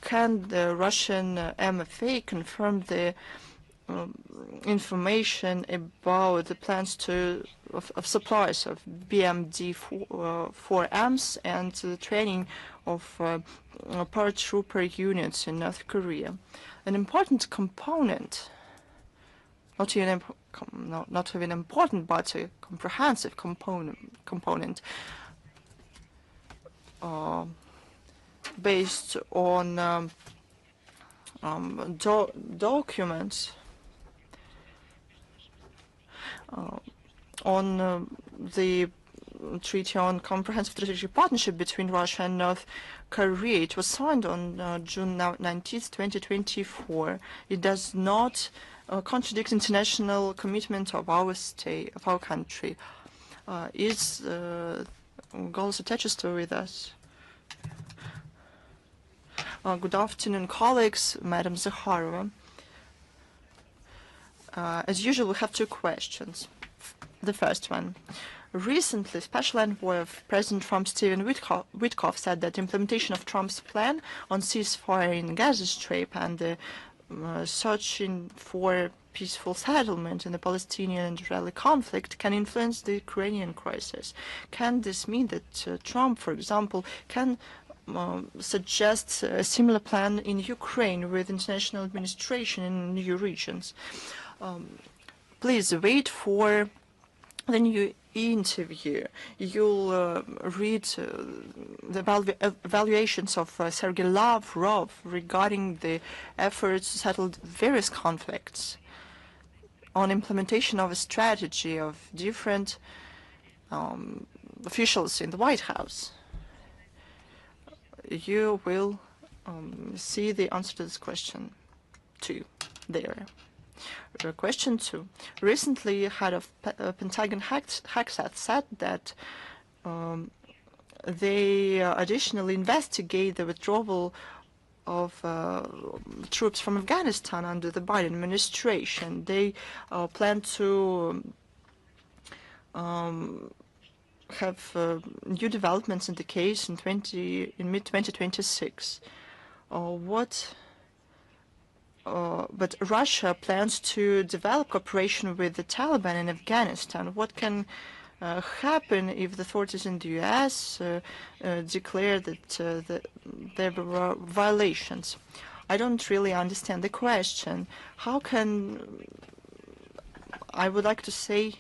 Speaker 2: Can the Russian MFA confirm the information about the plans of supplies of BMD-4Ms and the training of paratrooper units in North Korea? An important component, not even important, but a comprehensive component based on documents on the Treaty on Comprehensive Strategic Partnership between Russia and North Korea. It was signed on June 19th, 2024. It does not contradict international commitment of our state, of our country. Is Golos Atechester with us? Good afternoon, colleagues, Madam Zakharova. As usual, we have two questions. The first one. Recently, Special Envoy of President Trump, Stephen Witkoff, said that the implementation of Trump's plan on ceasefire in Gaza Strip and the searching for peaceful settlement in the Palestinian and Israeli conflict can influence the Ukrainian crisis. Can this mean that Trump, for example, can suggest a similar plan in Ukraine with international administration in new regions? Please wait for the new interview. You'll read the evaluations of Sergei Lavrov regarding the efforts to settle various conflicts. on implementation of a strategy of different officials in the White House. You will see the answer to this question too there. Question 2. Recently, head of Pentagon Hacksat said that they additionally investigate the withdrawal of troops from Afghanistan under the Biden administration. They plan to have new developments in the case in mid-2026. But Russia plans to develop cooperation with the Taliban in Afghanistan. What can happen if the authorities in the U.S. declare that there were violations? I don't really understand the question. How can I would like to say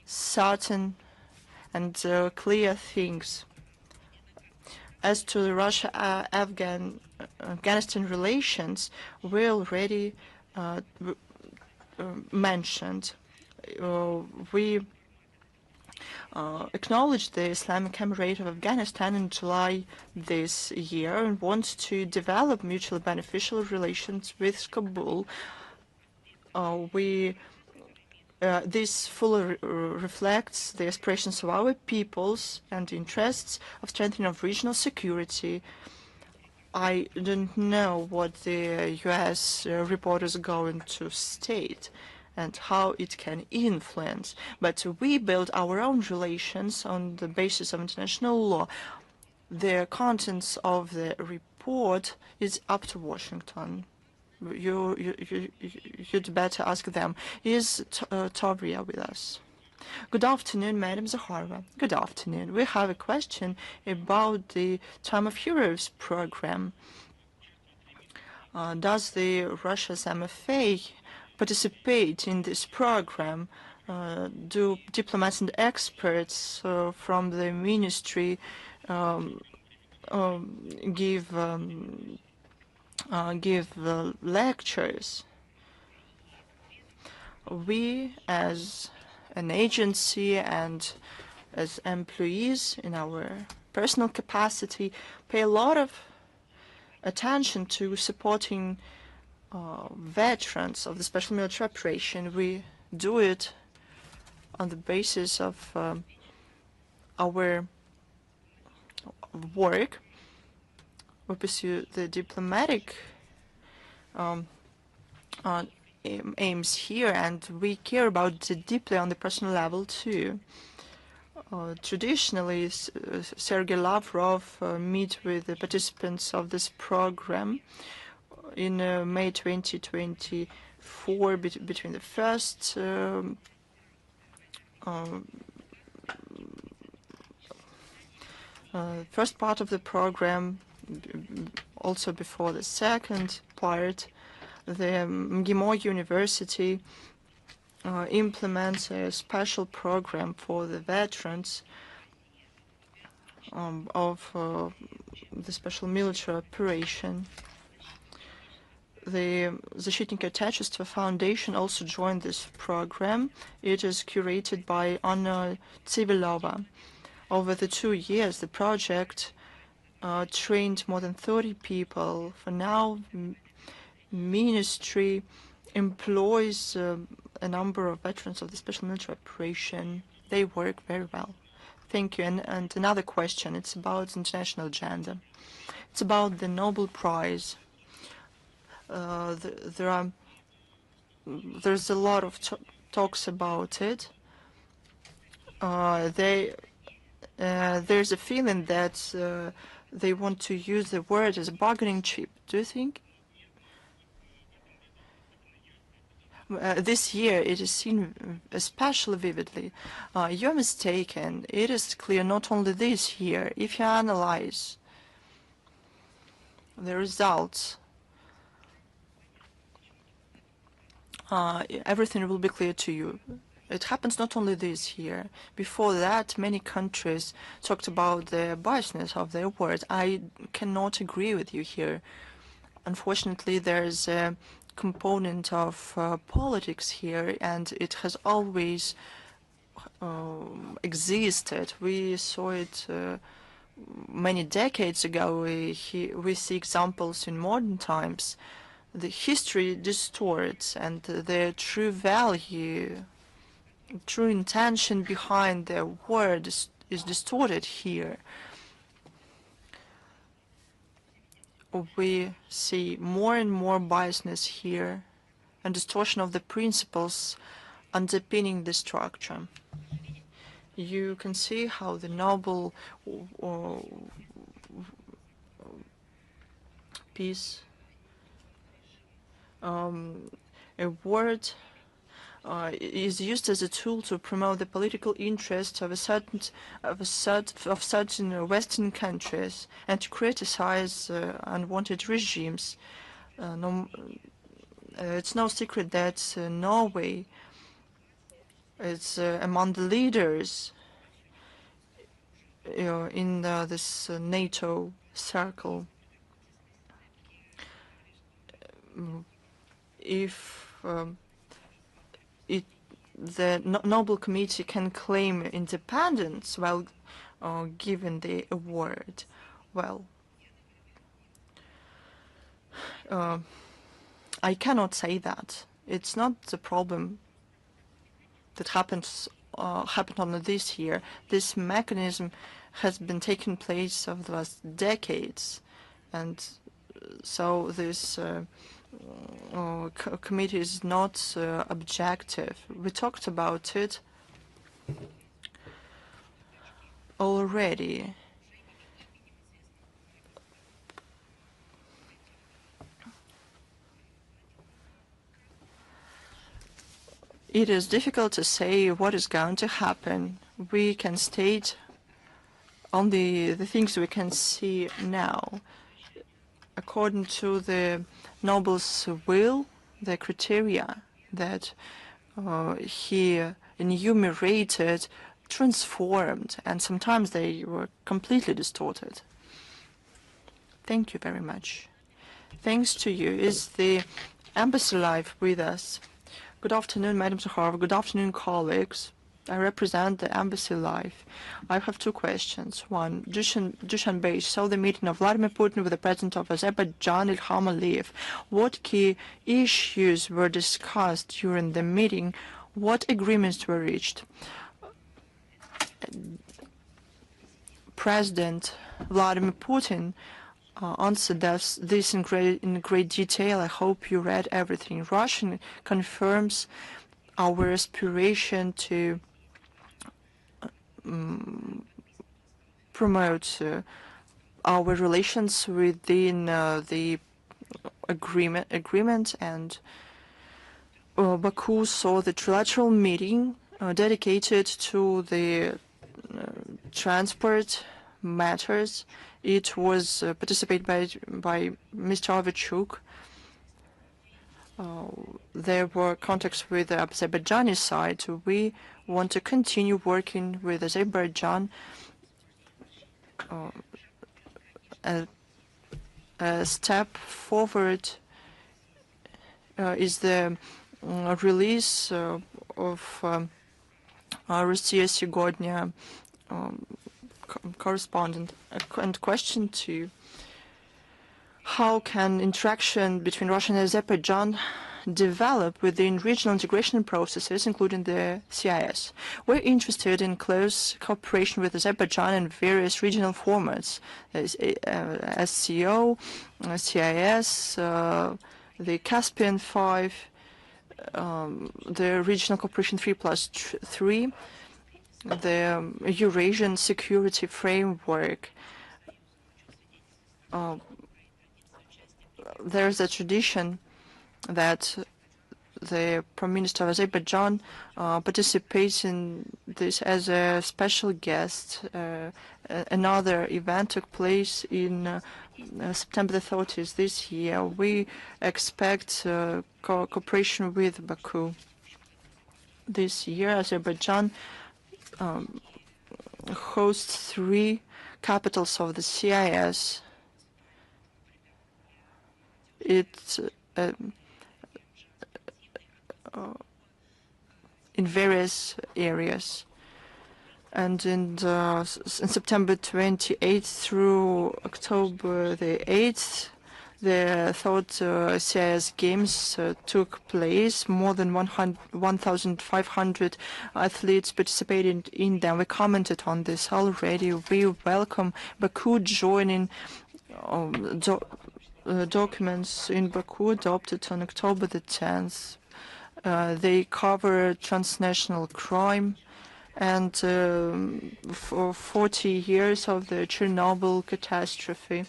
Speaker 2: certain and clear things as to the Russia-Afghanistan relations. We already mentioned. We acknowledged the Islamic Emirate of Afghanistan in July this year and want to develop mutually beneficial relations with Kabul. This fully reflects the aspirations of our peoples and the interests of strengthening of regional security. I don't know what the U.S. report is going to state and how it can influence, but we build our own relations on the basis of international law. The contents of the report is up to Washington. You'd better ask them. Is Tavria with us? Good afternoon, Madam Zakharova. Good afternoon. We have a question about the Time of Heroes program. Does the Russia's MFA participate in this program? Do diplomats and experts from the ministry give lectures? We, as an agency and as employees in our personal capacity, pay a lot of attention to supporting veterans of the special military operation. We do it on the basis of our work. We pursue the diplomatic aims here, and we care about it deeply on the personal level too. Traditionally, Sergei Lavrov meet with the participants of this program in May 2024 between the first first part of the program, also before the second part. The MGIMO University implements a special program for the veterans of the special military operation. The Защитники Отечества Foundation also joined this program. It is curated by Anna Tsivilova. Over the 2 years, the project trained more than 30 people. For now, ministry employs a number of veterans of the special military operation. They work very well. Thank you. And another question. It's about the international agenda. It's about the Nobel Prize. There's a lot of talks about it. There's a feeling that they want to use the word as a bargaining chip. Do you think? This year it is seen especially vividly. You're mistaken. It is clear not only this year. If you analyze the results, everything will be clear to you. It happens not only this year. Before that, many countries talked about the biasness of their words. I cannot agree with you here. Unfortunately, there is a component of politics here, and it has always existed. We saw it many decades ago. We see examples in modern times. The history distorts, and the true value, true intention behind the word is distorted here. We see more and more biasness here and distortion of the principles underpinning the structure. You can see how the noble peace award is used as a tool to promote the political interests of certain Western countries and to criticize unwanted regimes. It's no secret that Norway is among the leaders in this NATO circle. If the Nobel Committee can claim independence while given the award, well, I cannot say that. It's not the problem that happened on this year. This mechanism has been taking place over the last decades, and so this committee is not objective. We talked about it already. It is difficult to say what is going to happen. We can state only the things we can see now. According to the Nobel's will, the criteria that he enumerated transformed, and sometimes they were completely distorted. Thank you very much. Thanks to you. Is the embassy live with us? Good afternoon, Madam Zakharova. Good afternoon, colleagues. I represent the embassy live. I have two questions. One, Dushanbe saw the meeting of Vladimir Putin with the president of Azerbaijan, Ilham Aliyev. What key issues were discussed during the meeting? What agreements were reached? President Vladimir Putin answered this in great detail. I hope you read everything. Russia confirms our aspiration to promote our relations within the agreement, and Baku saw the trilateral meeting dedicated to the transport matters. It was participated by Mr. Avachuk. There were contacts with the Azerbaijani side. We want to continue working with Azerbaijan. A step forward is the release of Russia Сегодня correspondent. And question two: how can interaction between Russia and Azerbaijan develop within regional integration processes, including the CIS? We're interested in close cooperation with Azerbaijan in various regional formats, SCO, CIS, the Caspian 5, the regional cooperation 3+3, the Eurasian security framework. There's a tradition that the Prime Minister of Azerbaijan participates in this as a special guest. Another event took place in September the 30th this year. We expect cooperation with Baku. This year, Azerbaijan hosts 3 capitals of the CIS. It's in various areas. And in September 28th through October the 8th, the third CIS Games took place. More than 1,500 athletes participated in them. We commented on this already. We welcome Baku joining documents in Baku adopted on October the 10th. They cover transnational crime and for 40 years of the Chernobyl catastrophe.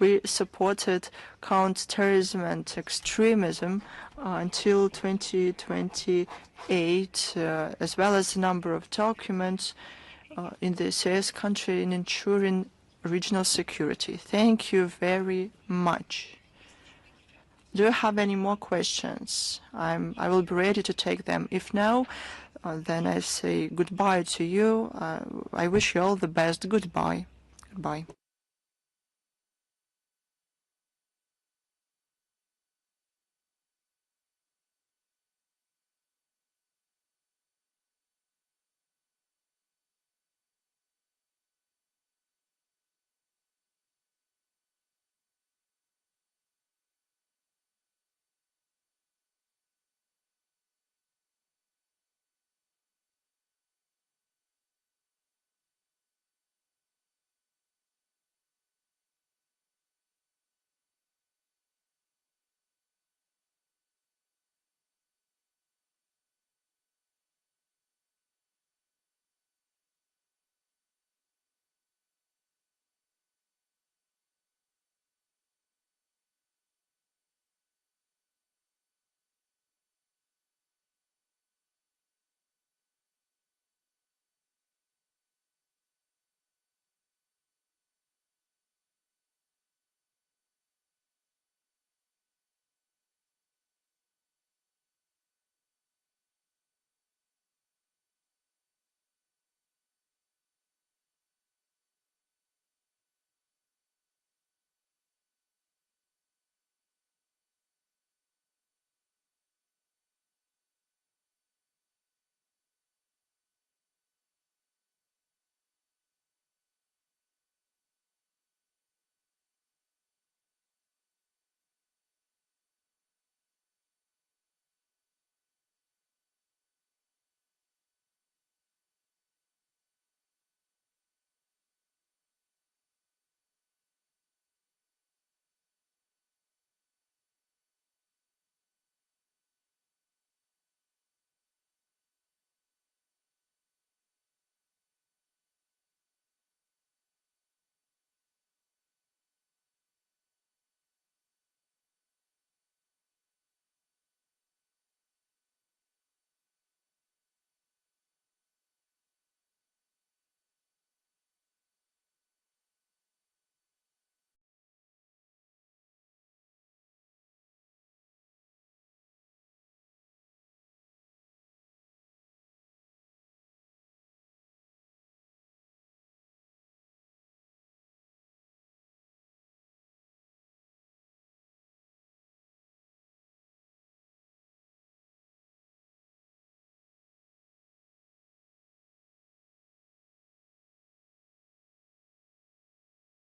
Speaker 2: We supported counterterrorism and extremism until 2028, as well as a number of documents in the CIS country in ensuring regional security. Thank you very much. Do you have any more questions? I will be ready to take them. If no, then I say goodbye to you. I wish you all the best. Goodbye. Goodbye.